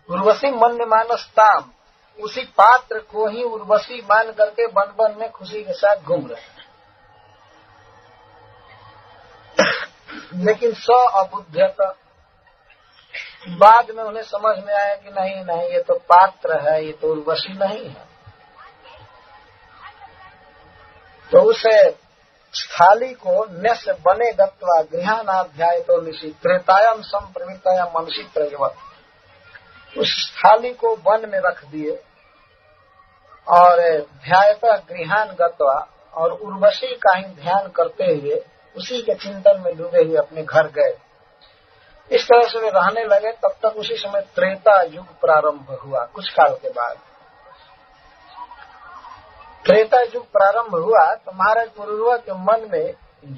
उर्वशी मन्य मानसताम, उसी पात्र को ही उर्वशी मान करके वन वन में खुशी के साथ घूम रहे। लेकिन अबुद्धता, बाद में उन्हें समझ में आया कि नहीं, ये तो पात्र है, ये तो उर्वशी नहीं है। तो उसे स्थाली को नस बने गत्वा गृहानाध्याय तो निशी त्रेतायाम संप्रवृत्तायाम मनसी प्रयवत, उस स्थाली को वन में रख दिए और ध्यायतः गृहान गत्वा, और उर्वशी का ही ध्यान करते हुए उसी के चिंतन में डूबे हुए अपने घर गए। इस तरह से वे रहने लगे। तब तक उसी समय त्रेता युग प्रारंभ हुआ। कुछ काल के बाद त्रेता युग प्रारंभ हुआ तो महाराज पुरुरवा के मन में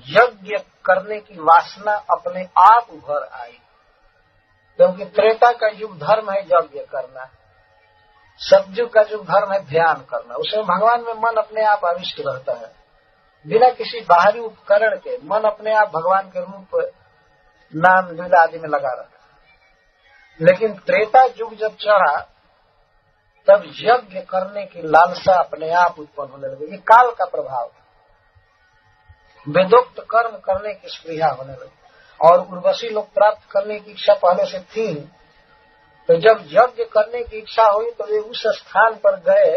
यज्ञ करने की वासना अपने आप उभर आई, क्योंकि त्रेता का युग धर्म है यज्ञ करना, सतयुग का युग धर्म है ध्यान करना। उसमें भगवान में मन अपने आप आविष्ट रहता है, बिना किसी बाहरी उपकरण के मन अपने आप भगवान के रूप, नाम, लीला आदि में लगा रहा। लेकिन त्रेता युग जब चढ़ा तब यज्ञ करने की लालसा अपने आप उत्पन्न होने लगी। ये काल का प्रभाव, वेदोक्त कर्म करने की स्पृहा होने लगी। और उर्वशी लोग प्राप्त करने की इच्छा पहले से थी, तो जब यज्ञ करने की इच्छा हुई तो वे उस स्थान पर गए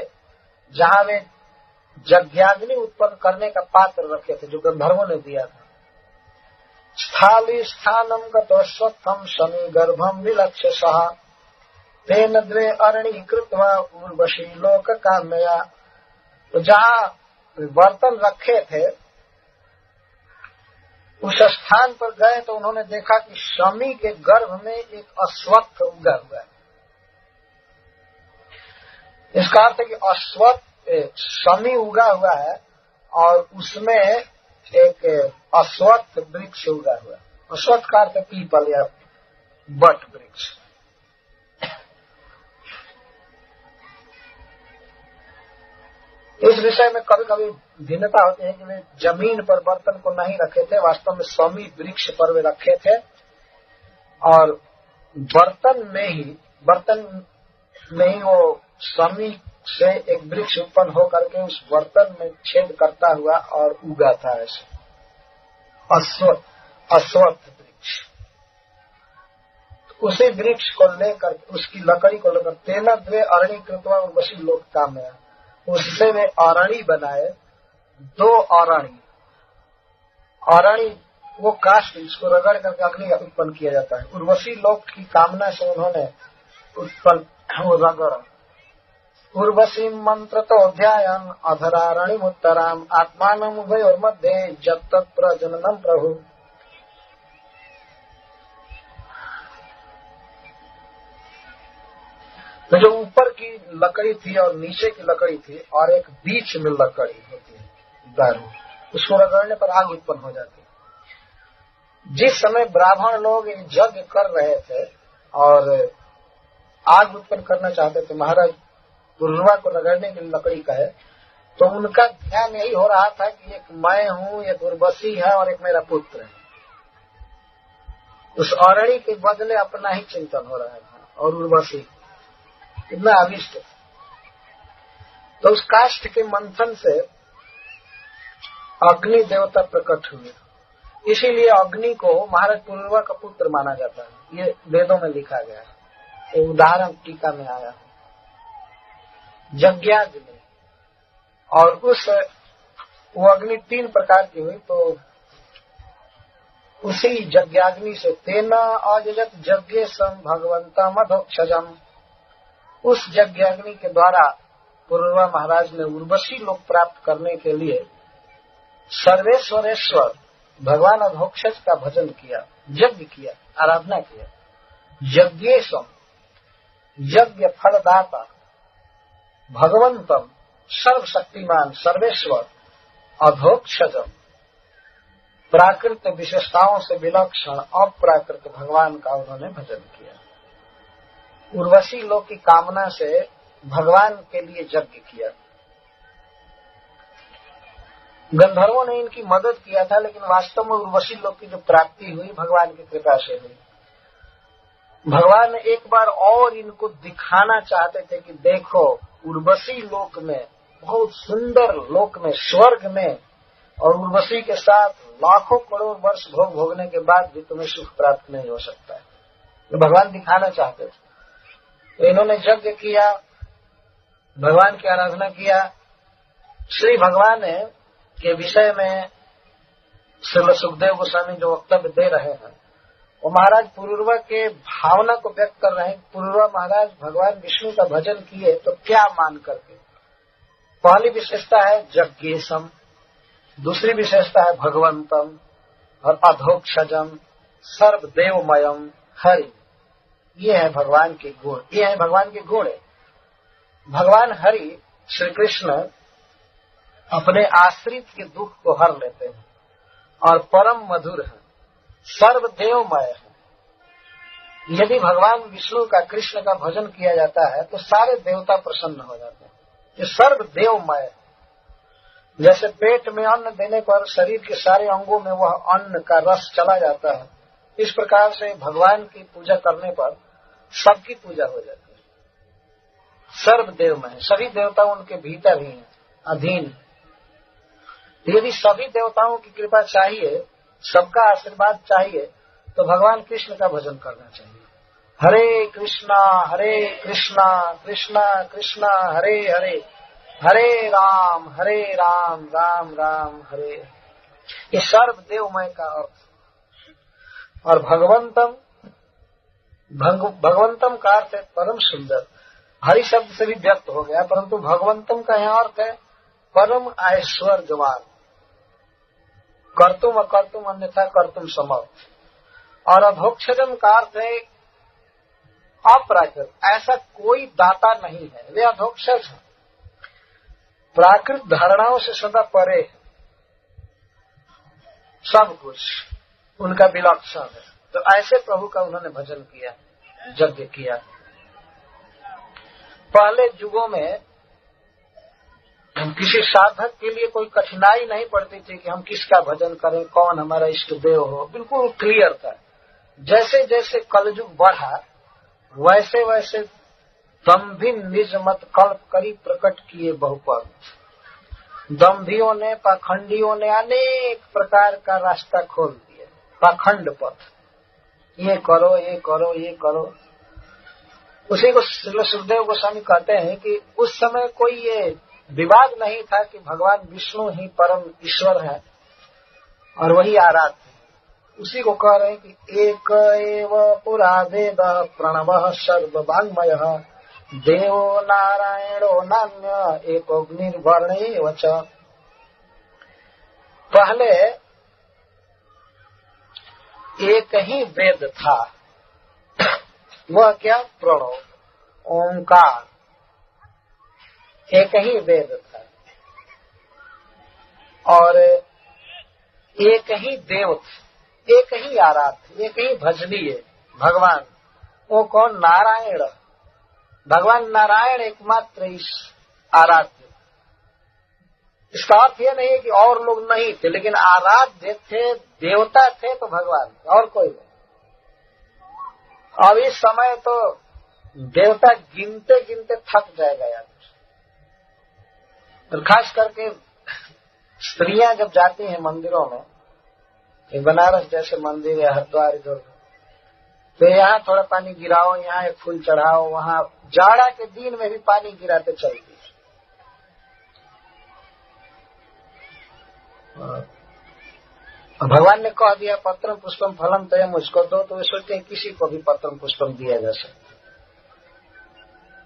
जहाँ वे यज्ञाग्नि उत्पन्न करने का पात्र रखे थे, जो गंधर्वों ने दिया था। स्थाली स्थानम गतो स्वत्थम शनि गर्भम विलक्ष्य सहा तेन द्वे अरणि कृत्वा उर्वशी लोक कामया। तो जहाँ बर्तन रखे थे उस स्थान पर गए तो उन्होंने देखा कि शमी के गर्भ में एक अश्वत्थ उगा हुआ है। इसका अर्थ है कि अश्वत्थ शमी उगा हुआ है और उसमें एक अश्वत्थ वृक्ष उगा हुआ है। अश्वत्थ का अर्थ पीपल या बट वृक्ष। इस विषय में कभी कभी भिन्नता होती है कि वे जमीन पर बर्तन को नहीं रखे थे, वास्तव में शमी वृक्ष पर वे रखे थे और बर्तन में ही वो शमी से एक वृक्ष उत्पन्न होकर के उस बर्तन में छेद करता हुआ और उगा था ऐसे अश्वत्थ वृक्ष। उसी वृक्ष को लेकर उसकी लकड़ी को लेकर तेना द्वे अरणी कृतवा उर्वशी लोक कामया, उससे वे अरणी बनाए, 2 अरणी वो काष्ठ इसको रगड़ करके अग्नि उत्पन्न किया जाता है। उर्वशी लोक की कामना से उन्होंने उत्पन्न रगड़ उर्वशी मंत्र तो ध्यान अधरारणी उत्तराम आत्मान उभय और मध्य जब तक प्रजननम प्रभु। तो जो ऊपर की लकड़ी थी और नीचे की लकड़ी थी और एक बीच में लकड़ी होती है दारू, उसको रगड़ने पर आग उत्पन्न हो जाती है। जिस समय ब्राह्मण लोग यज्ञ कर रहे थे और आग उत्पन्न करना चाहते थे, महाराज पुरुरवा को रगड़ने के लिए लकड़ी का है, तो उनका ध्यान यही हो रहा था कि एक मैं हूँ, एक उर्वशी है और एक मेरा पुत्र है। उस अरणी के बदले अपना ही चिंतन हो रहा था और उर्वशी इतना अविष्ट। तो उस काष्ठ के मंथन से अग्नि देवता प्रकट हुए, इसीलिए अग्नि को महाराज पुरुरवा का पुत्र माना जाता है। ये वेदों में लिखा गया है, ये उदाहरण टीका में आया है। यज्ञाग्नि और वो अग्नि 3 प्रकार की हुई, तो उसी यज्ञाग्नि से तेना अजत यज्ञ सम भगवंतम अधोक्षजम, उस यज्ञाग्नि के द्वारा पुरुरवा महाराज ने उर्वशी लोक प्राप्त करने के लिए सर्वेश्वरेश्वर भगवान अधोक्षज का भजन किया, यज्ञ किया, आराधना किया। यज्ञेशम यज्ञ फलदाता भगवंतम सर्वशक्तिमान सर्वेश्वर अधोक्षजम, प्राकृत विशेषताओं से विलक्षण अप्राकृत भगवान का उन्होंने भजन किया। उर्वशी लोक की कामना से भगवान के लिए यज्ञ किया। गंधर्वों ने इनकी मदद किया था, लेकिन वास्तव में उर्वशी लोक की जो प्राप्ति हुई भगवान की कृपा से हुई। भगवान एक बार और इनको दिखाना चाहते थे कि देखो उर्वशी लोक में, बहुत सुंदर लोक में, स्वर्ग में, और उर्वशी के साथ लाखों करोड़ वर्ष भोग भोगने के बाद भी तुम्हें सुख प्राप्त नहीं हो सकता है। तो भगवान दिखाना चाहते थे। तो इन्होंने यज्ञ किया, भगवान की आराधना किया। श्री भगवान के विषय में श्री सुखदेव गोस्वामी जो वक्तव्य दे रहे हैं वो महाराज पुरुरवा के भावना को व्यक्त कर रहे हैं। पुरुरवा महाराज भगवान विष्णु का भजन किए तो क्या मान करके। पहली विशेषता है यज्ञेशम, दूसरी विशेषता है भगवंतम और अधोक्षजम सर्वदेवमयम हरि। ये है भगवान के गुण, ये है भगवान के गुण। भगवान हरि श्री कृष्ण अपने आश्रित के दुख को हर लेते हैं और परम मधुर है, सर्वदेवमय है। यदि भगवान विष्णु का, कृष्ण का भजन किया जाता है तो सारे देवता प्रसन्न हो जाते हैं। ये सर्वदेवमय है। जैसे पेट में अन्न देने पर शरीर के सारे अंगों में वह अन्न का रस चला जाता है, इस प्रकार से भगवान की पूजा करने पर सबकी पूजा हो जाती है। सर्वदेवमय, सभी देवता उनके भीतर ही हैं, अधीन। यदि सभी देवताओं की कृपा चाहिए, सबका आशीर्वाद चाहिए, तो भगवान कृष्ण का भजन करना चाहिए। हरे कृष्णा कृष्णा कृष्णा हरे हरे, हरे राम राम राम हरे। ये सर्वदेवमय का अर्थ। और भगवंतम का अर्थ है परम सुंदर। हरि शब्द से भी व्यक्त हो गया, परंतु भगवंतम का यहाँ अर्थ है परम ऐश्वर्यवान। कर्तुम अकर्तुम अन्यथा कर्तुम समर्थ। और अभोक्षजम का अर्थ है अपराकृत, ऐसा कोई दाता नहीं है, वे अधोक्षज हैं, प्राकृत धारणाओं से सदा परे सब कुछ उनका विलक्षण है। तो ऐसे प्रभु का उन्होंने भजन किया, यज्ञ किया। पहले युगों में किसी साधक के लिए कोई कठिनाई नहीं पड़ती थी कि हम किसका भजन करें, कौन हमारा इष्ट देव हो, बिल्कुल क्लियर था। जैसे जैसे कलयुग बढ़ा वैसे वैसे दम्भी निज मत कल्प करी प्रकट किए बहुपद। दम्भियों ने, पाखंडियों ने अनेक प्रकार का रास्ता खोल दिया, पाखंड पथ, ये करो ये करो ये करो। उसी को सुखदेव गोस्वामी कहते हैं कि उस समय कोई ये विवाद नहीं था कि भगवान विष्णु ही परम ईश्वर है और वही आराध्य। उसी को कह रहे हैं कि एक एव पुरा वेद प्रणवः सर्ववाङ्मयः देवो नारायणो नान्य एकोऽग्निर्वर्णेव च। पहले एक ही वेद था, वह क्या? प्रणव, ओंकार, एक ही वेद था। और एक ही देव थे, एक ही आराध्य, एक ही भजनीय भगवान। वो कौन? नारायण। भगवान नारायण एकमात्र इस आराध्य। इसका अर्थ यह नहीं है कि और लोग नहीं थे, लेकिन आराध्य थे, देवता थे तो भगवान, और कोई नहीं। अब इस समय तो देवता गिनते गिनते थक जाएगा यार। तो खास करके स्त्रियां जब जाती हैं मंदिरों में, बनारस जैसे मंदिर है, हरिद्वार, इधर, तो यहाँ थोड़ा पानी गिराओ, यहाँ एक फूल चढ़ाओ, वहाँ जाड़ा के दिन में भी पानी गिराते चलती। भगवान ने कह दिया पत्रम पुष्पम फलम तय मुझको दो, तो वे सोचते हैं किसी को भी पत्रम पुष्पम दिया जा सकता।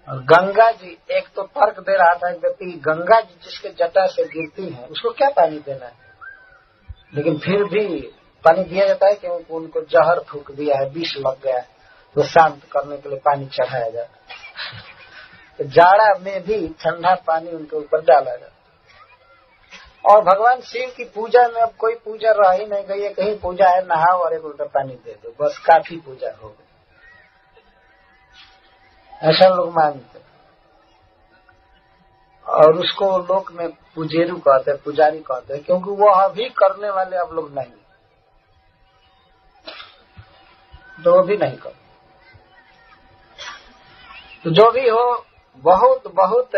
और गंगा जी, एक तो तर्क दे रहा था एक व्यक्ति, गंगा जी जिसके जटा से गिरती है उसको क्या पानी देना है, लेकिन फिर भी पानी दिया जाता है क्योंकि उनको जहर फूंक दिया है, विष लग गया है, तो शांत करने के लिए पानी चढ़ाया जाता है। तो जाड़ा में भी ठंडा पानी उनके ऊपर डाला जाता है। और भगवान शिव की पूजा में अब कोई पूजा रह ही नहीं गई है, कहीं पूजा है नहाओ और एक उल्टा पानी दे दो, बस काफी पूजा हो गई, ऐसा लोग मानते। और उसको लोक में पुजेरू कहते हैं, पुजारी कहते हैं, क्योंकि वह भी करने वाले अब लोग नहीं, तो वो भी नहीं करते। तो जो भी हो, बहुत बहुत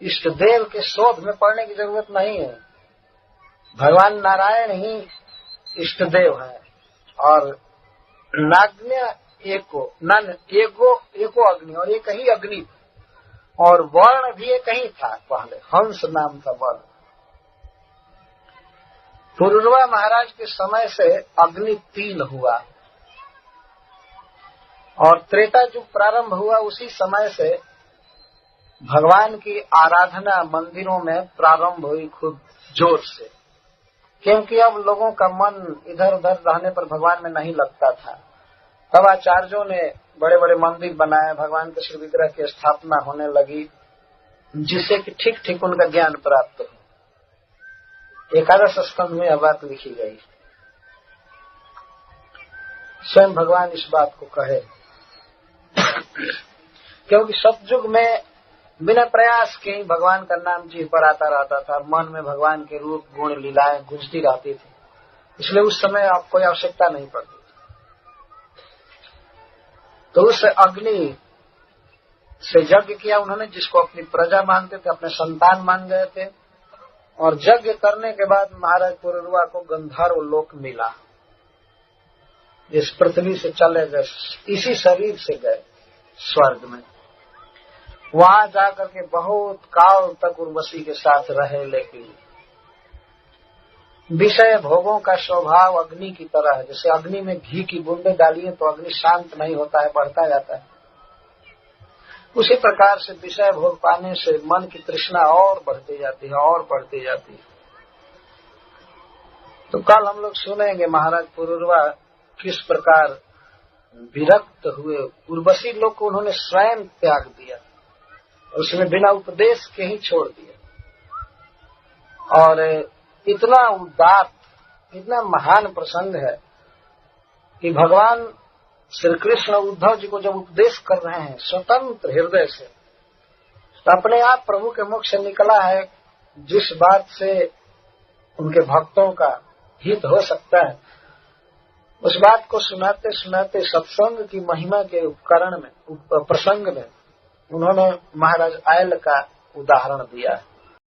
इष्ट देव के शोध में पड़ने की जरूरत नहीं है। भगवान नारायण ही इष्ट देव है। और नाग्न्य एको अग्नि, और एक ही अग्नि, और वर्ण भी एक ही था। पहले हंस नाम था वर्ण। पुरुरवा महाराज के समय से अग्नि 3 हुआ, और त्रेता युग प्रारंभ हुआ उसी समय से भगवान की आराधना मंदिरों में प्रारंभ हुई खूब जोर से, क्योंकि अब लोगों का मन इधर उधर रहने पर भगवान में नहीं लगता था। तब आचार्यों ने बड़े बड़े मंदिर बनाए, भगवान के श्री विग्रह की स्थापना होने लगी, जिससे कि ठीक ठीक उनका ज्ञान प्राप्त हो। एकादश स्कंध में यह बात लिखी गई, स्वयं भगवान इस बात को कहे। क्योंकि सतयुग में बिना प्रयास के ही भगवान का नाम जीभ पर आता रहता था, मन में भगवान के रूप गुण लीलाएं गूंजती रहती थी, इसलिए उस समय आप कोई आवश्यकता नहीं पड़ती। तो उस अग्नि से यज्ञ किया उन्होंने, जिसको अपनी प्रजा मानते थे, अपने संतान मान गए थे। और यज्ञ करने के बाद महाराज पुरुरवा को गंधर्व लोक मिला। इस पृथ्वी से चले गए, इसी शरीर से गए स्वर्ग में। वहां जाकर के बहुत काल तक उर्वशी के साथ रहे, लेकिन विषय भोगों का स्वभाव अग्नि की तरह है। जैसे अग्नि में घी की बूंदे डालिए तो अग्नि शांत नहीं होता है, बढ़ता जाता है। उसी प्रकार से विषय भोग पाने से मन की तृष्णा और बढ़ती जाती है और बढ़ती जाती है। तो कल हम लोग सुनेंगे महाराज पुरूरवा किस प्रकार विरक्त हुए। उर्वशी लोग को उन्होंने स्वयं त्याग दिया, उसमें बिना उपदेश के ही छोड़ दिया। और इतना उदात्त, इतना महान प्रसंग है कि भगवान श्री कृष्ण उद्धव जी को जब उपदेश कर रहे हैं स्वतंत्र हृदय से, तो अपने आप प्रभु के मुख से निकला है जिस बात से उनके भक्तों का हित हो सकता है, उस बात को सुनाते सुनाते सत्संग की महिमा के उपकरण में, प्रसंग में उन्होंने महाराज आयल का उदाहरण दिया है।